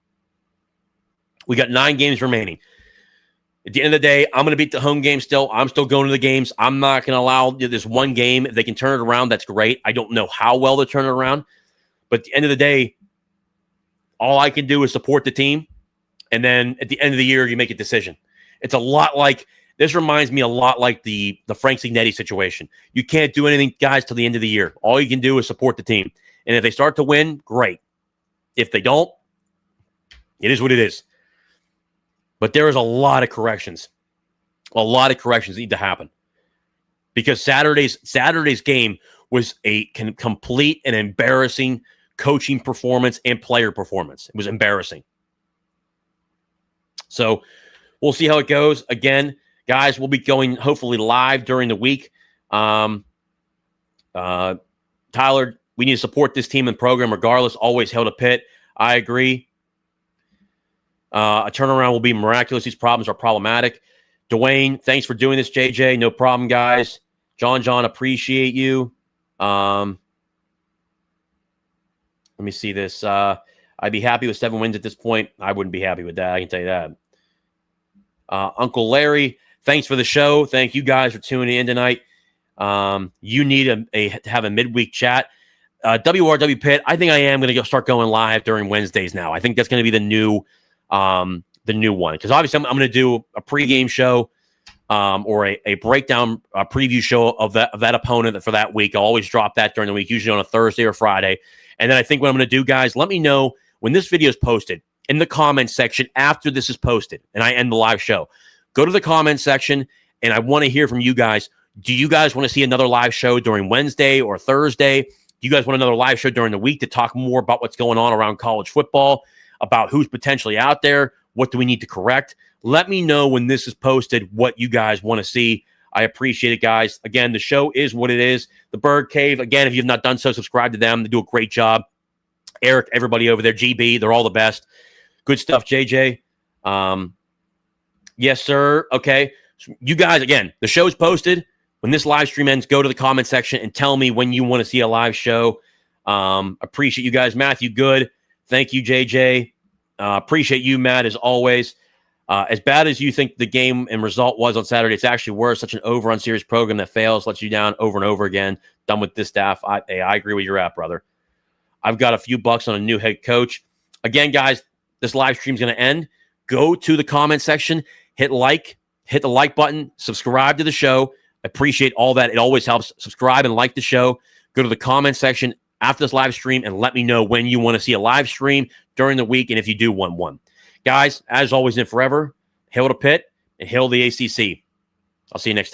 We got 9 games remaining. At the end of the day, I'm going to beat the home game still. I'm still going to the games. I'm not going to allow this one game. If they can turn it around, that's great. I don't know how well they turn it around. But at the end of the day, all I can do is support the team. And then at the end of the year, you make a decision. It's a lot like, this reminds me a lot like the Frank Signetti situation. You can't do anything, guys, till the end of the year. All you can do is support the team. And if they start to win, great. If they don't, it is what it is. But there is a lot of corrections. A lot of corrections need to happen. Because Saturday's game was a complete and embarrassing coaching performance and player performance. It was embarrassing. So we'll see how it goes. Again, guys, we'll be going hopefully live during the week. Tyler, we need to support this team and program regardless. Always held a Pitt. I agree. A turnaround will be miraculous. These problems are problematic. Dwayne, thanks for doing this, JJ. No problem, guys. John, appreciate you. Let me see this. I'd be happy with 7 wins at this point. I wouldn't be happy with that. I can tell you that. Uncle Larry, thanks for the show. Thank you guys for tuning in tonight. You need to have a midweek chat. WRW Pitt, I think I am going to start going live during Wednesdays now. I think that's going to be the new one. Because obviously I'm going to do a pregame show or a breakdown preview show of that opponent for that week. I'll always drop that during the week, usually on a Thursday or Friday. And then I think what I'm going to do, guys, let me know when this video is posted in the comment section after this is posted and I end the live show. Go to the comment section, and I want to hear from you guys. Do you guys want to see another live show during Wednesday or Thursday? Do you guys want another live show during the week to talk more about what's going on around college football, about who's potentially out there? What do we need to correct? Let me know when this is posted what you guys want to see. I appreciate it, guys. Again, the show is what it is. The Bird Cave, again, if you've not done so, subscribe to them. They do a great job. Eric, everybody over there, GB, they're all the best. Good stuff, JJ. Yes, sir. Okay. So you guys, again, the show's posted. When this live stream ends, go to the comment section and tell me when you want to see a live show. Appreciate you guys. Matthew, good. Thank you, JJ. Appreciate you, Matt, as always. As bad as you think the game and result was on Saturday, it's actually worse. Such an overrun series program that fails, lets you down over and over again. Done with this staff. I agree with your app, brother. I've got a few bucks on a new head coach. Again, guys, this live stream is going to end. Go to the comment section, hit the like button, subscribe to the show. I appreciate all that. It always helps. Subscribe and like the show. Go to the comment section after this live stream and let me know when you want to see a live stream during the week and if you do want one. Guys, as always and forever, hail to Pitt and hail the ACC. I'll see you next time.